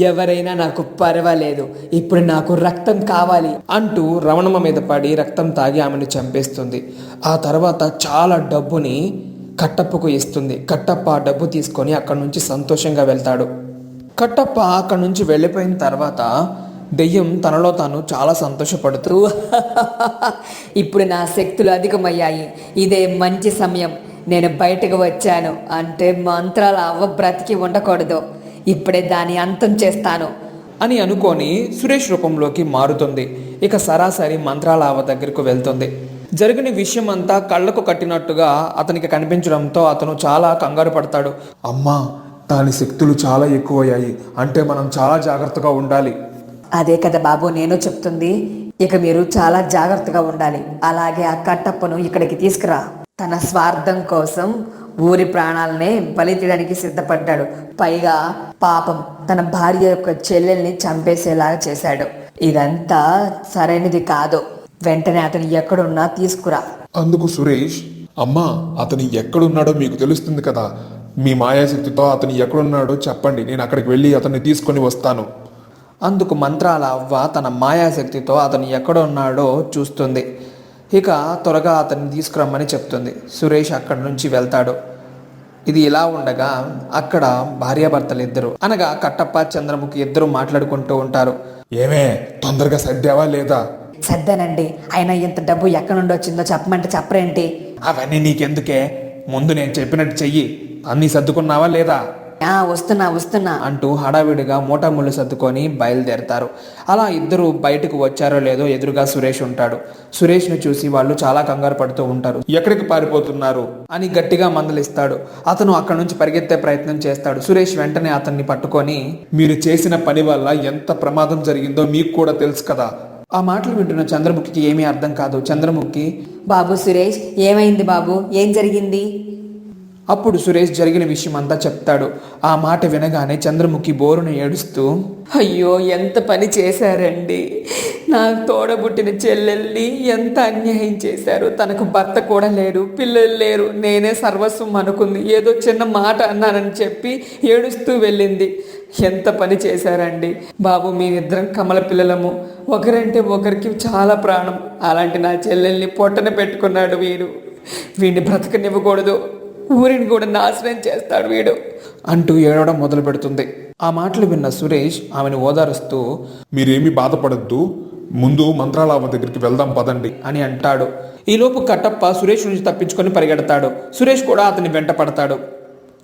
ఎవరైనా నాకు పర్వాలేదు, ఇప్పుడు నాకు రక్తం కావాలి అంటూ రవణమ్మ మీద పడి రక్తం తాగి ఆమెను చంపేస్తుంది. ఆ తర్వాత చాలా డబ్బుని కట్టప్పకు ఇస్తుంది. కట్టప్ప ఆ డబ్బు తీసుకొని అక్కడి నుంచి సంతోషంగా వెళ్తాడు. కట్టప్ప అక్కడి నుంచి వెళ్ళిపోయిన తర్వాత దెయ్యం తనలో తాను చాలా సంతోషపడుతూ ఇప్పుడు నా శక్తులు అధికమయ్యాయి, ఇదే మంచి సమయం, నేను బయటకు వచ్చాను అంటే మంత్రాల అవ్వ బ్రతికి ఉండకూడదు, ఇప్పుడే దాని అంతం చేస్తాను అని అనుకొని సురేష్ రూపంలోకి మారుతుంది. ఇక సరాసరి మంత్రాల అవ్వ దగ్గరకు వెళ్తుంది. జరిగిన విషయం అంతా కళ్ళకు కట్టినట్టుగా అతనికి కనిపించడంతో అతను చాలా కంగారు పడతాడు. అమ్మా, దాని శక్తులు చాలా ఎక్కువయ్యాయి, అంటే మనం చాలా జాగ్రత్తగా ఉండాలి. అదే కదా బాబు నేను చెప్తుంది, ఇక మీరు చాలా జాగ్రత్తగా ఉండాలి. అలాగే ఆ కట్టప్పను ఇక్కడికి తీసుకురా. తన స్వార్థం కోసం ఊరి ప్రాణాలనే బలి తీయడానికి సిద్ధపడ్డాడు. పైగా పాపం తన భార్య యొక్క చెల్లెల్ని చంపేసేలాగా చేశాడు. ఇదంతా సరైనది కాదు. వెంటనే అతను ఎక్కడున్నా తీసుకురా. అందుకు సురేష్, అమ్మా అతను ఎక్కడున్నాడో మీకు తెలుస్తుంది కదా, మీ మాయాశక్తితో అతను ఎక్కడున్నాడో చెప్పండి, నేను అక్కడికి వెళ్ళి అతన్ని తీసుకొని వస్తాను. అందుకు మంత్రాల అవ్వ తన మాయాశక్తితో అతను ఎక్కడ ఉన్నాడో చూస్తుంది. ఇక త్వరగా అతన్ని తీసుకురమ్మని చెప్తుంది. సురేష్ అక్కడి నుంచి వెళ్తాడు. ఇది ఇలా ఉండగా అక్కడ భార్యాభర్తలు ఇద్దరు అనగా కట్టప్ప చంద్రముఖి ఇద్దరు మాట్లాడుకుంటూ ఉంటారు. ఏమే, తొందరగా సర్దావా లేదా? సర్దానండి, అయినా ఇంత డబ్బు ఎక్కడి నుండి వచ్చిందో చెప్పమంటే చెప్పరేంటి? అవన్నీ నీకెందుకే, ముందు నేను చెప్పినట్టు చెయ్యి. అన్నీ సర్దుకున్నావా లేదా వస్తున్నా అంటూ హడావిడిగా మూటాముళ్ళు సర్దుకొని బయలుదేరతారు. అలా ఇద్దరు బయటకు వచ్చారో లేదో ఎదురుగా సురేష్ ఉంటాడు. సురేష్ను చూసి వాళ్ళు చాలా కంగారు పడుతూ ఉంటారు. ఎక్కడికి పారిపోతున్నారు అని గట్టిగా మందలిస్తాడు. అతను అక్కడి నుంచి పరిగెత్తే ప్రయత్నం చేస్తాడు. సురేష్ వెంటనే అతన్ని పట్టుకొని, మీరు చేసిన పని వల్ల ఎంత ప్రమాదం జరిగిందో మీకు కూడా తెలుసు కదా. ఆ మాటలు వింటున్న చంద్రముఖికి ఏమీ అర్థం కాదు. చంద్రముఖి, బాబు సురేష్, ఏమైంది బాబు, ఏం జరిగింది? అప్పుడు సురేష్ జరిగిన విషయం అంతా చెప్తాడు. ఆ మాట వినగానే చంద్రముఖి బోరును ఏడుస్తూ, అయ్యో ఎంత పని చేశారండి, నా తోడబుట్టిన చెల్లెల్ని ఎంత అన్యాయం చేశారు. తనకు భర్త కూడా లేరు, పిల్లలు లేరు, నేనే సర్వస్వం అనుకుంది. ఏదో చిన్న మాట అన్నానని చెప్పి ఏడుస్తూ వెళ్ళింది. ఎంత పని చేశారండి బాబు, మేమిద్దరం కమల పిల్లలము, ఒకరంటే ఒకరికి చాలా ప్రాణం. అలాంటి నా చెల్లెల్ని పొట్టన పెట్టుకున్నాడు వీడు. వీడిని బ్రతకనివ్వకూడదు, ఊరిని కూడా నాశనం చేస్తాడు వీడు అంటూ ఏడవడం మొదలు పెడుతుంది. ఆ మాటలు విన్న సురేష్ ఆమెను ఓదారుస్తూ, మీరేమీ బాధపడద్దు, ముందు మంత్రాలవ్వ దగ్గరికి వెళ్దాం పదండి అని అంటాడు. ఈలోపు కట్టప్ప సురేష్ నుంచి తప్పించుకొని పరిగెడతాడు. సురేష్ కూడా అతని వెంట పడతాడు.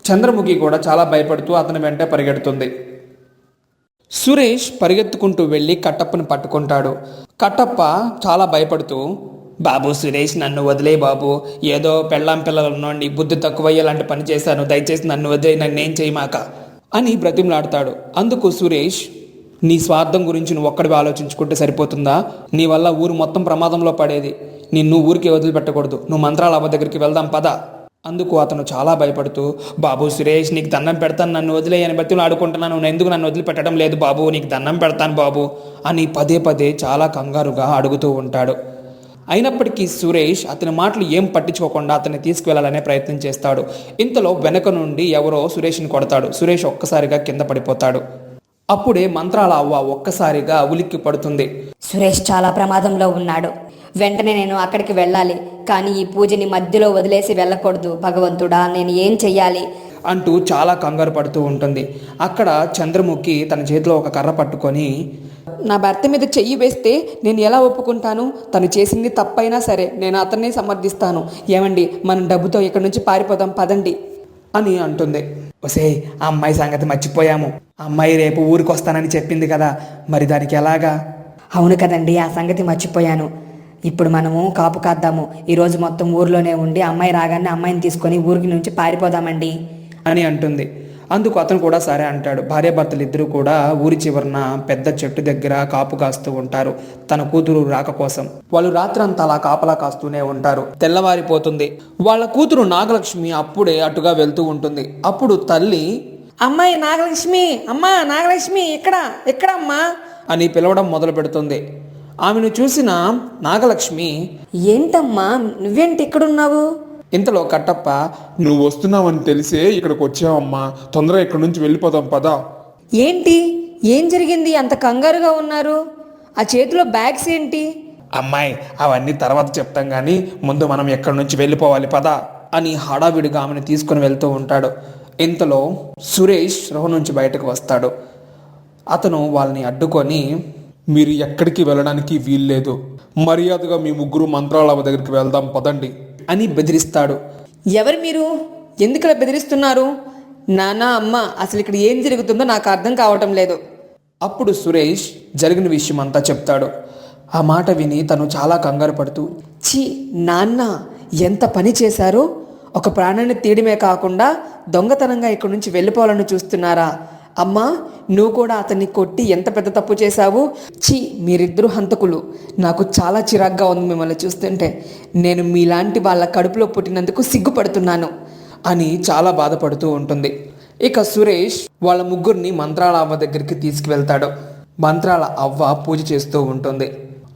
చంద్రముఖి కూడా చాలా భయపడుతూ అతని వెంట పరిగెడుతుంది. సురేష్ పరిగెత్తుకుంటూ వెళ్ళి కట్టప్పని పట్టుకుంటాడు. కట్టప్ప చాలా భయపడుతూ, బాబు సురేష్, నన్ను వదిలే బాబు. ఏదో పెళ్ళాం పిల్లలు ఉన్నోండి, బుద్ధి తక్కువయ్యే లాంటి పని చేశాను, దయచేసి నన్ను వదిలే, నన్నేం చేయమాక అని బ్రతిమలాడతాడు. అందుకు సురేష్, నీ స్వార్థం గురించి నువ్వు ఒక్కడివి ఆలోచించుకుంటే సరిపోతుందా? నీ వల్ల ఊరు మొత్తం ప్రమాదంలో పడేది. నిన్ను ఊరికి వదిలిపెట్టకూడదు. నువ్వు మంత్రాల అవ్వ దగ్గరికి వెళ్దాం పద. అందుకు అతను చాలా భయపడుతూ, బాబు సురేష్, నీకు దండం పెడతాను, నన్ను వదిలేయని బతిలో ఆడుకుంటున్నాను, నువ్వు ఎందుకు నన్ను వదిలిపెట్టడం లేదు బాబు, నీకు దండం పెడతాను బాబు అని పదే పదే చాలా కంగారుగా అడుగుతూ ఉంటాడు. అయినప్పటికీ సురేష్ అతని మాటలు ఏం పట్టించుకోకుండా అతన్ని తీసుకువెళ్లాలనే ప్రయత్నం చేస్తాడు. ఇంతలో వెనక నుండి ఎవరో సురేష్ని కొడతాడు. సురేష్ ఒక్కసారిగా కింద పడిపోతాడు. అప్పుడే మంత్రాల అవ్వ ఒక్కసారిగా ఉలిక్కి పడుతుంది. సురేష్ చాలా ప్రమాదంలో ఉన్నాడు. వెంటనే నేను అక్కడికి వెళ్ళాలి, కానీ ఈ పూజని మధ్యలో వదిలేసి వెళ్ళకూడదు. భగవంతుడా, నేను ఏం చెయ్యాలి అంటూ చాలా కంగారు పడుతూ ఉంటుంది. అక్కడ చంద్రముఖి తన చేతిలో ఒక కర్ర పట్టుకొని, నా భర్త మీద చెయ్యి వేస్తే నేను ఎలా ఒప్పుకుంటాను? తను చేసింది తప్పైనా సరే నేను అతన్ని సమర్థిస్తాను. ఏమండి, మనం డబ్బుతో ఇక్కడి నుంచి పారిపోదాం పదండి అని అంటుంది. ఒసే, ఆ అమ్మాయి సంగతి మర్చిపోయాము. ఆ అమ్మాయి రేపు ఊరికి వస్తానని చెప్పింది కదా, మరి దానికి ఎలాగా? అవును కదండి, ఆ సంగతి మర్చిపోయాను. ఇప్పుడు మనము కాపు కాద్దాము. ఈరోజు మొత్తం ఊర్లోనే ఉండి అమ్మాయి రాగానే అమ్మాయిని తీసుకొని ఊరికి నుంచి పారిపోదామండి అని అంటుంది. అందుకు అతను కూడా సరే అంటాడు. భార్యాభర్తలు ఇద్దరు కూడా ఊరి చివరన పెద్ద చెట్టు దగ్గర కాపు కాస్తూ ఉంటారు, తన కూతురు రాక కోసం. వాళ్ళు రాత్రంతా అలా కాపలా కాస్తూనే ఉంటారు. తెల్లవారిపోతుంది. వాళ్ళ కూతురు నాగలక్ష్మి అప్పుడే అటుగా వెళ్తూ ఉంటుంది. అప్పుడు తల్లి, అమ్మాయి నాగలక్ష్మి, అమ్మా నాగలక్ష్మి, ఎక్కడమ్మా అని పిలవడం మొదలు పెడుతుంది. ఆమెను చూసిన నాగలక్ష్మి, ఏంటమ్మా నువ్వేంటి ఇక్కడున్నావు? ఇంతలో కట్టప్ప, నువ్వు వస్తున్నావని తెలిసే ఇక్కడికి వచ్చావమ్మా, తొందరగా ఇక్కడి నుంచి వెళ్ళిపోదాం పదా. ఏంటి, ఏం జరిగింది? అంత కంగారుగా ఉన్నారు. ఆ చేతిలో బ్యాగ్స్ ఏంటి? అమ్మాయి, అవన్నీ తర్వాత చెప్తాం కానీ ముందు మనం ఎక్కడి నుంచి వెళ్ళిపోవాలి పదా అని హడావిడిగా ఆమెను తీసుకుని వెళ్తూ ఉంటాడు. ఇంతలో సురేష్ గృహం నుంచి బయటకు వస్తాడు. అతను వాళ్ళని అడ్డుకొని, మీరు ఎక్కడికి వెళ్ళడానికి వీల్లేదు, మర్యాదగా మీ ముగ్గురు మంత్రాల దగ్గరికి వెళ్దాం పదండి అని బెదిరిస్తాడు. ఎవరు మీరు? ఎందుకలా బెదిరిస్తున్నారు? నాన్న, అమ్మ, అసలు ఇక్కడ ఏం జరుగుతుందో నాకు అర్థం కావటం లేదు. అప్పుడు సురేష్ జరిగిన విషయం అంతా చెప్తాడు. ఆ మాట విని తను చాలా కంగారు పడుతూ, ఛీ, నాన్న ఎంత పని చేశారో! ఒక ప్రాణాన్ని తీయడమే కాకుండా దొంగతనంగా ఇక్కడి నుంచి వెళ్ళిపోవాలని చూస్తున్నారా? అమ్మా, నువ్వు కూడా అతన్ని కొట్టి ఎంత పెద్ద తప్పు చేశావు! ఛీ, మీరిద్దరూ హంతకులు. నాకు చాలా చిరాగ్గా ఉంది మిమ్మల్ని చూస్తుంటే. నేను మీలాంటి వాళ్ళ కడుపులో పుట్టినందుకు సిగ్గుపడుతున్నాను అని చాలా బాధపడుతూ ఉంటుంది. ఇక సురేష్ వాళ్ళ ముగ్గురిని మంత్రాల అవ్వ దగ్గరికి తీసుకువెళ్తాడు. మంత్రాల అవ్వ పూజ చేస్తూ ఉంటుంది.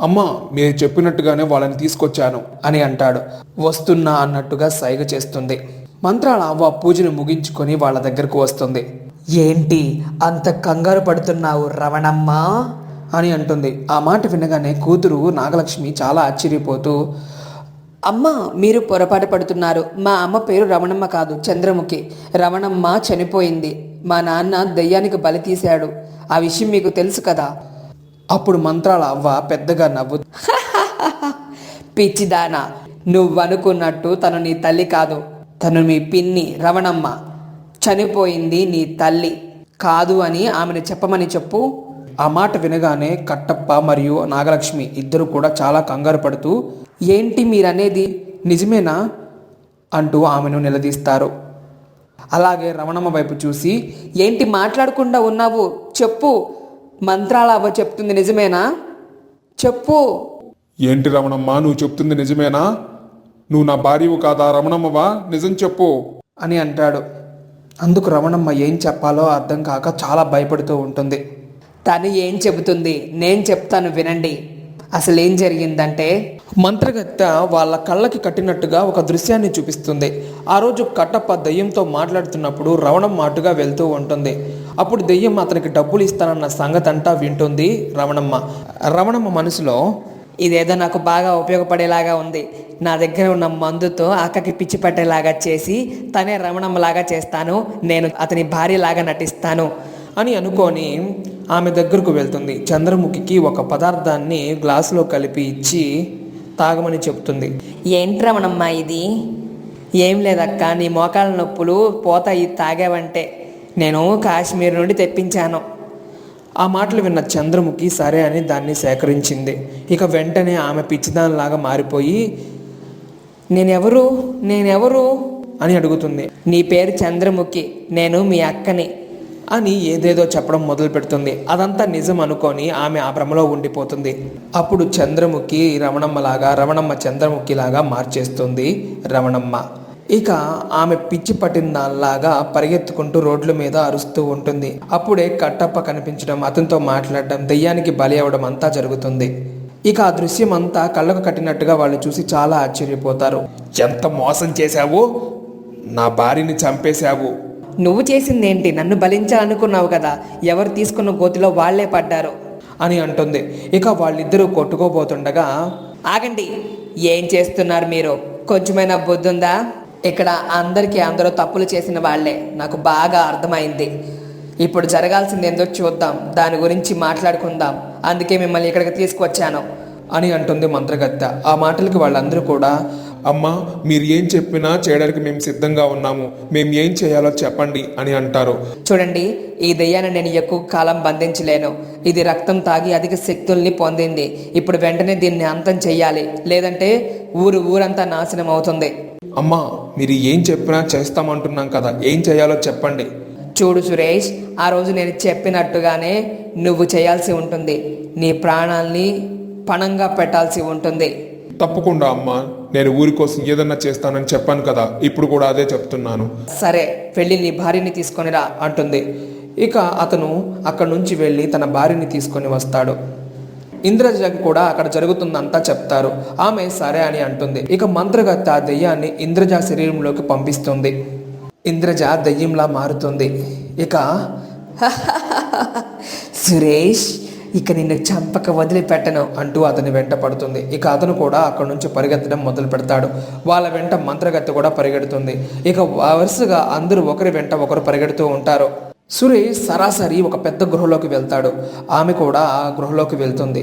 అమ్మా, మీరు చెప్పినట్టుగానే వాళ్ళని తీసుకొచ్చాను అని అంటాడు. వస్తున్నా అన్నట్టుగా సైగ చేస్తుంది. మంత్రాల అవ్వ పూజను ముగించుకొని వాళ్ళ దగ్గరకు వస్తుంది. ఏంటి అంత కంగారు పడుతున్నావు రవణమ్మ అని అంటుంది. ఆ మాట వినగానే కూతురు నాగలక్ష్మి చాలా ఆశ్చర్యపోతూ, అమ్మ, మీరు పొరపాటు పడుతున్నారు. మా అమ్మ పేరు రమణమ్మ కాదు, చంద్రముఖి. రమణమ్మ చనిపోయింది. మా నాన్న దెయ్యానికి బలి తీశాడు. ఆ విషయం మీకు తెలుసు కదా. అప్పుడు మంత్రాల అవ్వ పెద్దగా నవ్వు, పిచ్చిదానా, నువ్వనుకున్నట్టు తను నీ తల్లి కాదు. తను మీ పిన్ని రమణమ్మ. చనిపోయింది నీ తల్లి కాదు అని ఆమెను చెప్పమని చెప్పు. ఆ మాట వినగానే కట్టప్ప మరియు నాగలక్ష్మి ఇద్దరు కూడా చాలా కంగారు పడుతూ, ఏంటి మీరనేది నిజమేనా అంటూ ఆమెను నిలదీస్తారు. అలాగే రమణమ్మ వైపు చూసి, ఏంటి మాట్లాడకుండా ఉన్నావు? చెప్పు, మంత్రాల అవ్వ చెప్తుంది నిజమేనా? చెప్పు. ఏంటి రమణమ్మ, నువ్వు చెప్తుంది నిజమేనా? నువ్వు నా భార్యవు కాదా రమణమ్మవా? నిజం చెప్పు అని అంటాడు. అందుకు రమణమ్మ ఏం చెప్పాలో అర్థం కాక చాలా భయపడుతూ ఉంటుంది. తను ఏం చెబుతుంది నేను చెప్తాను వినండి. అసలు ఏం జరిగిందంటే, మంత్రగత్తె వాళ్ళ కళ్ళకి కట్టినట్టుగా ఒక దృశ్యాన్ని చూపిస్తుంది. ఆ రోజు కట్టప్ప దెయ్యంతో మాట్లాడుతున్నప్పుడు రమణమ్మ అటుగా వెళ్తూ ఉంటుంది. అప్పుడు దెయ్యం అతనికి డబ్బులు ఇస్తానన్న సంగతి అంతా వింటుంది రమణమ్మ. రమణమ్మ మనసులో, ఇదేదో నాకు బాగా ఉపయోగపడేలాగా ఉంది. నా దగ్గర ఉన్న మందుతో అక్కకి పిచ్చి పట్టేలాగా చేసి తనే రమణమ్మలాగా చేస్తాను. నేను అతని భార్యలాగా నటిస్తాను అని అనుకొని ఆమె దగ్గరకు వెళ్తుంది. చంద్రముఖికి ఒక పదార్థాన్ని గ్లాసులో కలిపి ఇచ్చి తాగమని చెప్తుంది. ఏంటి రమణమ్మ ఇది? ఏం లేదక్క, నీ మోకాళ్ళ నొప్పులు పోతాయి తాగావంటే. నేను కాశ్మీర్ నుండి తెప్పించాను ఆ మాటలు విన్న చంద్రముఖి సరే అని దాన్ని సేకరించింది. ఇక వెంటనే ఆమె పిచ్చిదానిలాగా మారిపోయి నేనెవరు అని అడుగుతుంది. నీ పేరు చంద్రముఖి, నేను మీ అక్కని అని ఏదేదో చెప్పడం మొదలు పెడుతుంది. అదంతా నిజం అనుకొని ఆమె ఆ భ్రమలో ఉండిపోతుంది. అప్పుడు చంద్రముఖి రమణమ్మ చంద్రముఖిలాగా మార్చేస్తుంది రమణమ్మ. ఇక ఆమె పిచ్చి పట్టిన దానిలాగా పరిగెత్తుకుంటూ రోడ్ల మీద అరుస్తూ ఉంటుంది. అప్పుడే కట్టప్ప కనిపించడం, అతనితో మాట్లాడడం, దెయ్యానికి బలి అవ్వడం అంతా జరుగుతుంది. ఇక ఆ దృశ్యం అంతా కళ్ళకు కట్టినట్టుగా వాళ్ళు చూసి చాలా ఆశ్చర్యపోతారు. ఎంత మోసం చేశావు, నా భార్యని చంపేశావు. నువ్వు చేసిందేంటి? నన్ను బలించాలనుకున్నావు కదా, ఎవరు తీసుకున్న గోతిలో వాళ్లే పడ్డారు అని అంటుంది. ఇక వాళ్ళిద్దరూ కొట్టుకోబోతుండగా ఆగండి, ఏం చేస్తున్నారు మీరు? కొంచెమైనా బుద్ధుందా? ఇక్కడ అందరూ తప్పులు చేసిన వాళ్లే, నాకు బాగా అర్థమైంది. ఇప్పుడు జరగాల్సింది ఏందో చూద్దాం, దాని గురించి మాట్లాడుకుందాం, అందుకే మిమ్మల్ని ఇక్కడికి తీసుకొచ్చాను అని అంటుంది మంత్రగత్తె. ఆ మాటలకి వాళ్ళందరూ కూడా అమ్మా, మీరు ఏం చెప్పినా చేయడానికి మేము సిద్ధంగా ఉన్నాము, మేము ఏం చేయాలో చెప్పండి అని అంటారు. చూడండి, ఈ దెయ్యాన్ని నేను ఎక్కువ కాలం బంధించలేను. ఇది రక్తం తాగి అధిక శక్తుల్ని పొందింది. ఇప్పుడు వెంటనే దీన్ని అంతం చెయ్యాలి, లేదంటే ఊరంతా నాశనం అవుతుంది. అమ్మా, మీరు ఏం చెప్పినా చేస్తామంటున్నాం కదా, ఏం చేయాలో చెప్పండి. చూడు సురేష్, ఆ రోజు నేను చెప్పినట్టుగానే నువ్వు చేయాల్సి ఉంటుంది. నీ ప్రాణాల్ని పణంగా పెట్టాల్సి ఉంటుంది. తప్పకుండా అమ్మా, నేను ఊరి కోసం ఏదన్నా చేస్తానని చెప్పాను కదా, ఇప్పుడు కూడా అదే చెప్తున్నాను. సరే, వెళ్ళి నీ భార్యని తీసుకొని రా అంటుంది. ఇక అతను అక్కడి నుంచి వెళ్ళి తన భార్యని తీసుకొని వస్తాడు. ఇంద్రజకి కూడా అక్కడ జరుగుతుందంతా చెప్తారు. ఆమె సరే అని అంటుంది. ఇక మంత్రగత్తె ఆ దెయ్యాన్ని ఇంద్రజ శరీరంలోకి పంపిస్తుంది. ఇంద్రజ దెయ్యంలా మారుతుంది. ఇక సురేష్, ఇక నిన్ను చంపక వదిలిపెట్టను అంటూ అతని వెంట పడుతుంది. ఇక అతను కూడా అక్కడి నుంచి పరిగెత్తడం మొదలు పెడతాడు. వాళ్ళ వెంట మంత్రగత్తె కూడా పరిగెడుతుంది. ఇక వరుసగా అందరూ ఒకరి వెంట ఒకరు పరిగెడుతూ ఉంటారు. సురేష్ సరాసరి ఒక పెద్ద గృహలోకి వెళ్తాడు. ఆమె కూడా ఆ గృహలోకి వెళ్తుంది.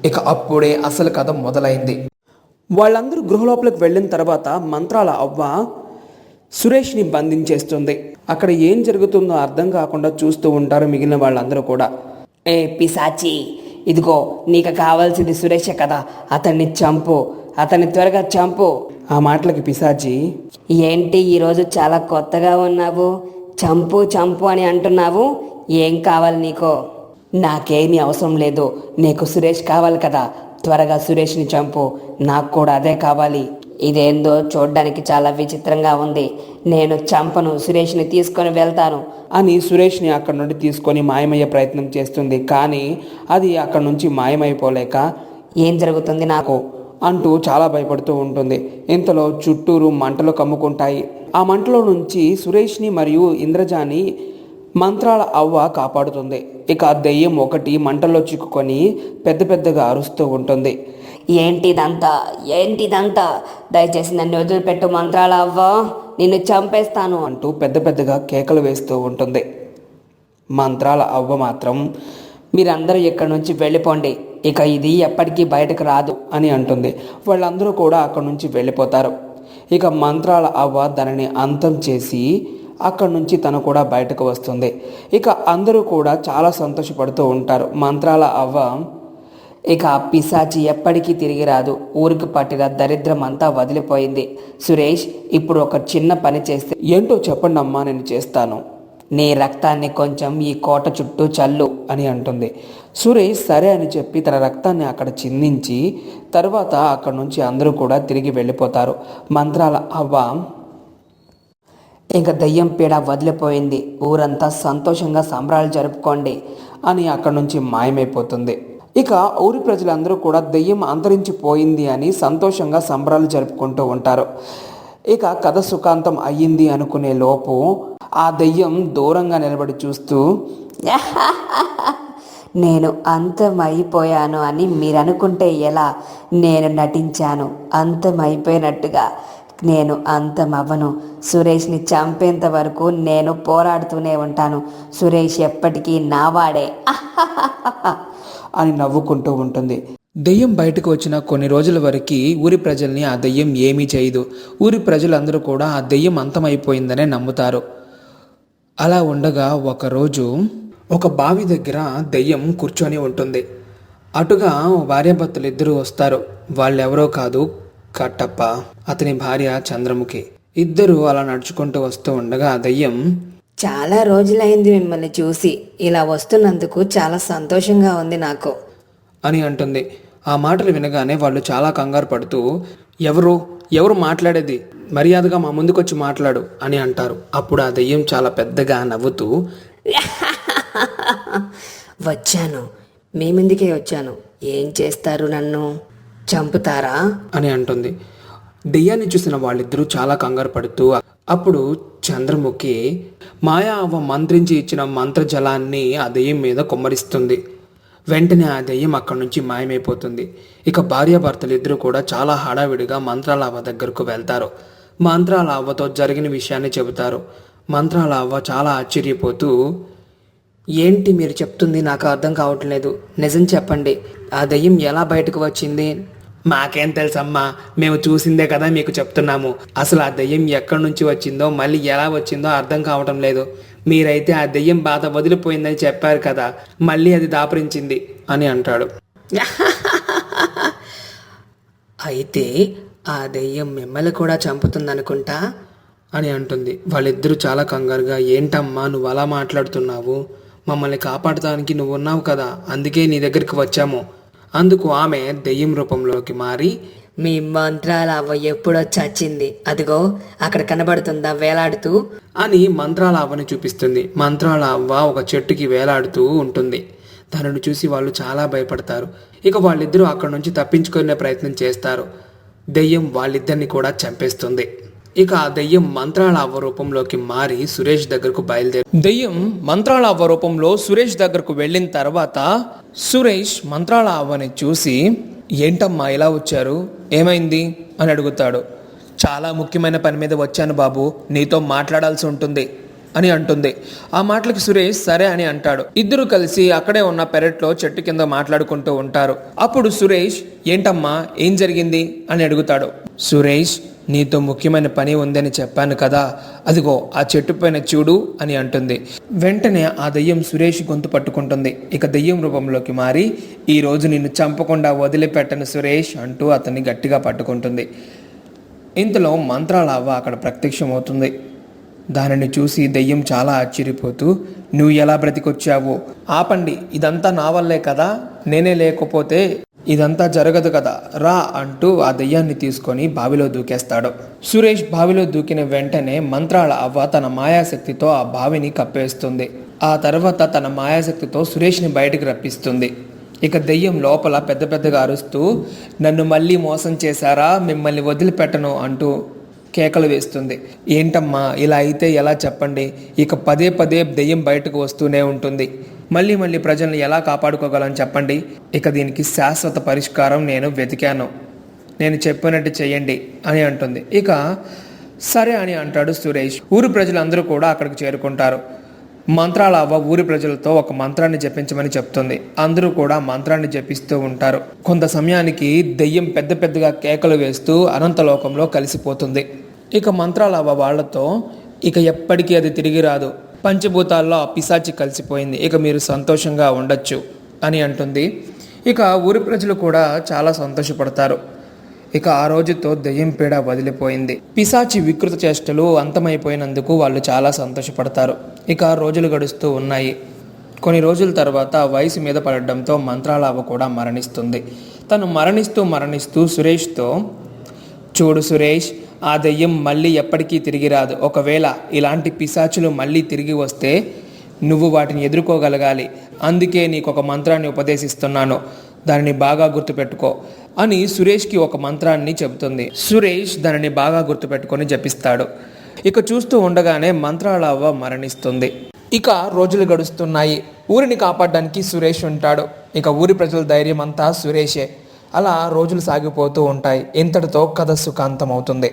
ఇక అప్పుడే అసలు కథ మొదలైంది. వాళ్ళందరూ గృహలోపలికి వెళ్ళిన తర్వాత మంత్రాల అవ్వ సురేష్ని బంధించేస్తుంది. అక్కడ ఏం జరుగుతుందో అర్థం కాకుండా చూస్తూ ఉంటారు మిగిలిన వాళ్ళందరూ కూడా. ఏ పిశాచి, ఇదిగో నీకు కావాల్సింది సురేషే కదా, అతన్ని చంపు, అతన్ని త్వరగా చంపు. ఆ మాటలకి పిశాచి, ఏంటి ఈరోజు చాలా కొత్తగా ఉన్నావు? చంపు చంపు అని అంటున్నావు. ఏం కావాలి నీకో? నాకేమీ అవసరం లేదు, నీకు సురేష్ కావాలి కదా, త్వరగా సురేష్ని చంపు, నాకు కూడా అదే కావాలి. ఇదేందో చూడ్డానికి చాలా విచిత్రంగా ఉంది. నేను చంపను, సురేష్ని తీసుకొని వెళ్తాను అని సురేష్ని అక్కడి నుండి తీసుకొని మాయమయ్యే ప్రయత్నం చేస్తుంది. కానీ అది అక్కడి నుంచి మాయమైపోలేక ఏం జరుగుతుంది నాకు అంటూ చాలా భయపడుతూ ఉంటుంది. ఇంతలో చుట్టూరు మంటలు కమ్ముకుంటాయి. ఆ మంటలో నుంచి సురేష్ని మరియు ఇంద్రజాని మంత్రాల అవ్వ కాపాడుతుంది. ఇక ఆ దెయ్యం ఒకటి మంటల్లో చిక్కుకొని పెద్దగా అరుస్తూ ఉంటుంది. ఏంటిదంతా? దయచేసి నన్ను వదిలిపెట్టు మంత్రాల అవ్వ, నిన్ను చంపేస్తాను అంటూ పెద్దగా కేకలు వేస్తూ ఉంటుంది. మంత్రాల అవ్వ మాత్రం మీరందరూ ఇక్కడి నుంచి వెళ్ళిపోండి, ఇక ఇది ఎప్పటికీ బయటకు రాదు అని అంటుంది. వాళ్ళందరూ కూడా అక్కడి నుంచి వెళ్ళిపోతారు. ఇక మంత్రాల అవ్వ దానిని అంతం చేసి అక్కడి నుంచి తను కూడా బయటకు వస్తుంది. ఇక అందరూ కూడా చాలా సంతోషపడుతూ ఉంటారు. మంత్రాల అవ్వ ఇక ఆ పిశాచి ఎప్పటికీ తిరిగి రాదు, ఊరికి పట్టిన దరిద్రం అంతా వదిలిపోయింది. సురేష్, ఇప్పుడు ఒక చిన్న పని చేస్తే ఏంటో చెప్పండి అమ్మా, నేను చేస్తాను. నీ రక్తాన్ని కొంచెం ఈ కోట చుట్టూ చల్లు అని అంటుంది. సురేష్ సరే అని చెప్పి తన రక్తాన్ని అక్కడ చిందించి తర్వాత అక్కడి నుంచి అందరూ కూడా తిరిగి వెళ్ళిపోతారు. మంత్రాల అవ్వ ఇంకా దయ్యం పీడ వదిలిపోయింది, ఊరంతా సంతోషంగా సంబరాలు జరుపుకోండి అని అక్కడి నుంచి మాయమైపోతుంది. ఇక ఊరి ప్రజలందరూ కూడా దెయ్యం అంతరించిపోయింది అని సంతోషంగా సంబరాలు జరుపుకుంటూ ఉంటారు. ఇక కథ సుఖాంతం అయ్యింది అనుకునే లోపు ఆ దెయ్యం దూరంగా నిలబడి చూస్తూ నేను అంతమైపోయాను అని మీరు అనుకుంటే ఎలా? నేను నటించాను అంతమైపోయినట్టుగా. నేను అంతమవ్వను. సురేష్ని చంపేంత వరకు నేను పోరాడుతూనే ఉంటాను. సురేష్ ఎప్పటికీ నావాడే అని నవ్వుకుంటూ ఉంటుంది. దెయ్యం బయటకు వచ్చిన కొన్ని రోజుల వరకు ఊరి ప్రజల్ని ఆ దెయ్యం ఏమీ చేయదు. ఊరి ప్రజలందరూ కూడా ఆ దెయ్యం అంతమైపోయిందనే నమ్ముతారు. అలా ఉండగా ఒకరోజు ఒక బావి దగ్గర దెయ్యం కూర్చొని ఉంటుంది. అటుగా భార్యాభర్తలు ఇద్దరు వస్తారు. వాళ్ళెవరో కాదు, కట్టప్ప, అతని భార్య చంద్రముఖి. ఇద్దరు అలా నడుచుకుంటూ వస్తూ ఉండగా దెయ్యం, చాలా రోజులైంది మిమ్మల్ని చూసి, ఇలా వస్తున్నందుకు చాలా సంతోషంగా ఉంది నాకు అని అంటుంది. ఆ మాటలు వినగానే వాళ్ళు చాలా కంగారు పడుతూ, ఎవరు మాట్లాడేది, మర్యాదగా మా ముందుకొచ్చి మాట్లాడు అని అంటారు. అప్పుడు ఆ దెయ్యం చాలా పెద్దగా నవ్వుతూ, వచ్చాను, మీ ముందుకే వచ్చాను. ఏం చేస్తారు, నన్ను చంపుతారా అని అంటుంది. దెయ్యాన్ని చూసిన వాళ్ళిద్దరూ చాలా కంగారు పడుతూ, అప్పుడు చంద్రముఖి మాయా అవ్వ మంత్రించి ఇచ్చిన మంత్రజలాన్ని ఆ దెయ్యం మీద కుమ్మరిస్తుంది. వెంటనే ఆ దెయ్యం అక్కడి నుంచి మాయమైపోతుంది. ఇక భార్యాభర్తలు ఇద్దరు కూడా చాలా హడావిడిగా మంత్రాల అవ్వ దగ్గరకు వెళ్తారు. మంత్రాల అవ్వతో జరిగిన విషయాన్ని చెబుతారు. మంత్రాల అవ్వ చాలా ఆశ్చర్యపోతూ, ఏంటి మీరు చెప్తుంది, నాకు అర్థం కావట్లేదు, నిజం చెప్పండి, ఆ దెయ్యం ఎలా బయటకు వచ్చింది? మాకేం తెలుసమ్మా, మేము చూసిందే కదా మీకు చెప్తున్నాము. అసలు ఆ దెయ్యం ఎక్కడి నుంచి వచ్చిందో, మళ్ళీ ఎలా వచ్చిందో అర్థం కావటం లేదు. మీరైతే ఆ దెయ్యం బాధ వదిలిపోయిందని చెప్పారు కదా, మళ్ళీ అది దాపరించింది అని అంటాడు. అయితే ఆ దెయ్యం మిమ్మల్ని కూడా చంపుతుందనుకుంటా అని అంటుంది. వాళ్ళిద్దరూ చాలా కంగారుగా, ఏంటమ్మా నువ్వు అలా మాట్లాడుతున్నావు, మమ్మల్ని కాపాడటానికి నువ్వు ఉన్నావు కదా, అందుకే నీ దగ్గరికి వచ్చాము. అందుకు ఆమె దెయ్యం రూపంలోకి మారి, మీ మంత్రాల అవ్వ ఎప్పుడో చచ్చింది, అదిగో అక్కడ కనబడుతుందా వేలాడుతూ అని మంత్రాల అవ్వని చూపిస్తుంది. మంత్రాల అవ్వ ఒక చెట్టుకి వేలాడుతూ ఉంటుంది. దానిని చూసి వాళ్ళు చాలా భయపడతారు. ఇక వాళ్ళిద్దరూ అక్కడి నుంచి తప్పించుకునే ప్రయత్నం చేస్తారు. దెయ్యం వాళ్ళిద్దరిని కూడా చంపేస్తుంది. ఇక ఆ దెయ్యం మంత్రాల అవ్వ రూపంలోకి మారి సురేష్ దగ్గరకు దెయ్యం మంత్రాల అవ్వ రూపంలో సురేష్ దగ్గరకు వెళ్ళిన తర్వాత సురేష్ మంత్రాల అవ్వని చూసి, ఏంటమ్మా ఇలా వచ్చారు, ఏమైంది అని అడుగుతాడు. చాలా ముఖ్యమైన పని మీద వచ్చాను బాబు, నీతో మాట్లాడాల్సి ఉంటుంది అని అంటుంది. ఆ మాటలకి సురేష్ సరే అని అంటాడు. ఇద్దరు కలిసి అక్కడే ఉన్న పెరట్లో చెట్టు కింద మాట్లాడుకుంటూ ఉంటారు. అప్పుడు సురేష్, ఏంటమ్మా ఏం జరిగింది అని అడుగుతాడు. సురేష్, నీతో ముఖ్యమైన పని ఉందని చెప్పాను కదా, అదిగో ఆ చెట్టు పైన చూడు అని అంటుంది. వెంటనే ఆ దెయ్యం సురేష్ గొంతు పట్టుకుంటుంది. ఇక దెయ్యం రూపంలోకి మారి, ఈ రోజు నిన్ను చంపకుండా వదిలిపెట్టను సురేష్ అంటూ అతన్ని గట్టిగా పట్టుకుంటుంది. ఇంతలో మంత్రాల అవ్వ అక్కడ ప్రత్యక్షమవుతుంది. దానిని చూసి దెయ్యం చాలా ఆశ్చర్యపోతూ, నువ్వు ఎలా బ్రతికొచ్చావు, ఆపండి, ఇదంతా నా వల్లే కదా, నేనే లేకపోతే ఇదంతా జరగదు కదా, రా అంటూ ఆ దెయ్యాన్ని తీసుకొని బావిలో దూకేస్తాడు. సురేష్ బావిలో దూకిన వెంటనే మంత్రాల అవ్వ తన మాయాశక్తితో ఆ బావిని కప్పేస్తుంది. ఆ తర్వాత తన మాయాశక్తితో సురేష్ని బయటికి రప్పిస్తుంది. ఇక దెయ్యం లోపల పెద్ద పెద్దగా అరుస్తూ, నన్ను మళ్ళీ మోసం చేశారా, మిమ్మల్ని వదిలిపెట్టను అంటూ కేకలు వేస్తుంది. ఏంటమ్మా ఇలా అయితే ఎలా చెప్పండి, ఇక పదే పదే దెయ్యం బయటకు వస్తూనే ఉంటుంది, మళ్ళీ ప్రజల్ని ఎలా కాపాడుకోగలని చెప్పండి. ఇక దీనికి శాశ్వత పరిష్కారం నేను వెతికాను, నేను చెప్పినట్టు చెయ్యండి అని అంటుంది. ఇక సరే అని అంటాడు సురేష్. ఊరి ప్రజలందరూ కూడా అక్కడికి చేరుకుంటారు. మంత్రాల అవ్వ ఊరి ప్రజలతో ఒక మంత్రాన్ని జపించమని చెప్తుంది. అందరూ కూడా మంత్రాన్ని జపిస్తూ ఉంటారు. కొంత సమయానికి దెయ్యం పెద్ద పెద్దగా కేకలు వేస్తూ అనంతలోకంలో కలిసిపోతుంది. ఇక మంత్రాల అవ్వ వాళ్లతో, ఇక ఎప్పటికీ అది తిరిగి రాదు, పంచభూతాల్లో ఆ పిశాచి కలిసిపోయింది, ఇక మీరు సంతోషంగా ఉండొచ్చు అని అంటుంది. ఇక ఊరి ప్రజలు కూడా చాలా సంతోషపడతారు. ఇక ఆ రోజుతో దెయ్యం పీడ వదిలిపోయింది. పిశాచి వికృత చేష్టలు అంతమైపోయినందుకు వాళ్ళు చాలా సంతోషపడతారు. ఇక రోజులు గడుస్తూ ఉన్నాయి. కొన్ని రోజుల తర్వాత వయసు మీద పడడంతో మంత్రాల అవ్వ కూడా మరణిస్తుంది. తను మరణిస్తూ సురేష్తో, చూడు సురేష్, ఆ దెయ్యం మళ్ళీ ఎప్పటికీ తిరిగి రాదు. ఒకవేళ ఇలాంటి పిశాచులు మళ్ళీ తిరిగి వస్తే నువ్వు వాటిని ఎదుర్కోగలగాలి. అందుకే నీకు ఒక మంత్రాన్ని ఉపదేశిస్తున్నాను, దానిని బాగా గుర్తుపెట్టుకో అని సురేష్కి ఒక మంత్రాన్ని చెబుతుంది. సురేష్ దానిని బాగా గుర్తుపెట్టుకొని జపిస్తాడు. ఇక చూస్తూ ఉండగానే మంత్రాల అవ్వ మరణిస్తుంది. ఇక రోజులు గడుస్తున్నాయి. ఊరిని కాపాడడానికి సురేష్ ఉంటాడు. ఇక ఊరి ప్రజల ధైర్యం అంతా సురేషే. అలా రోజులు సాగిపోతూ ఉంటాయి. ఇంతటితో కథ సుఖాంతమవుతుంది.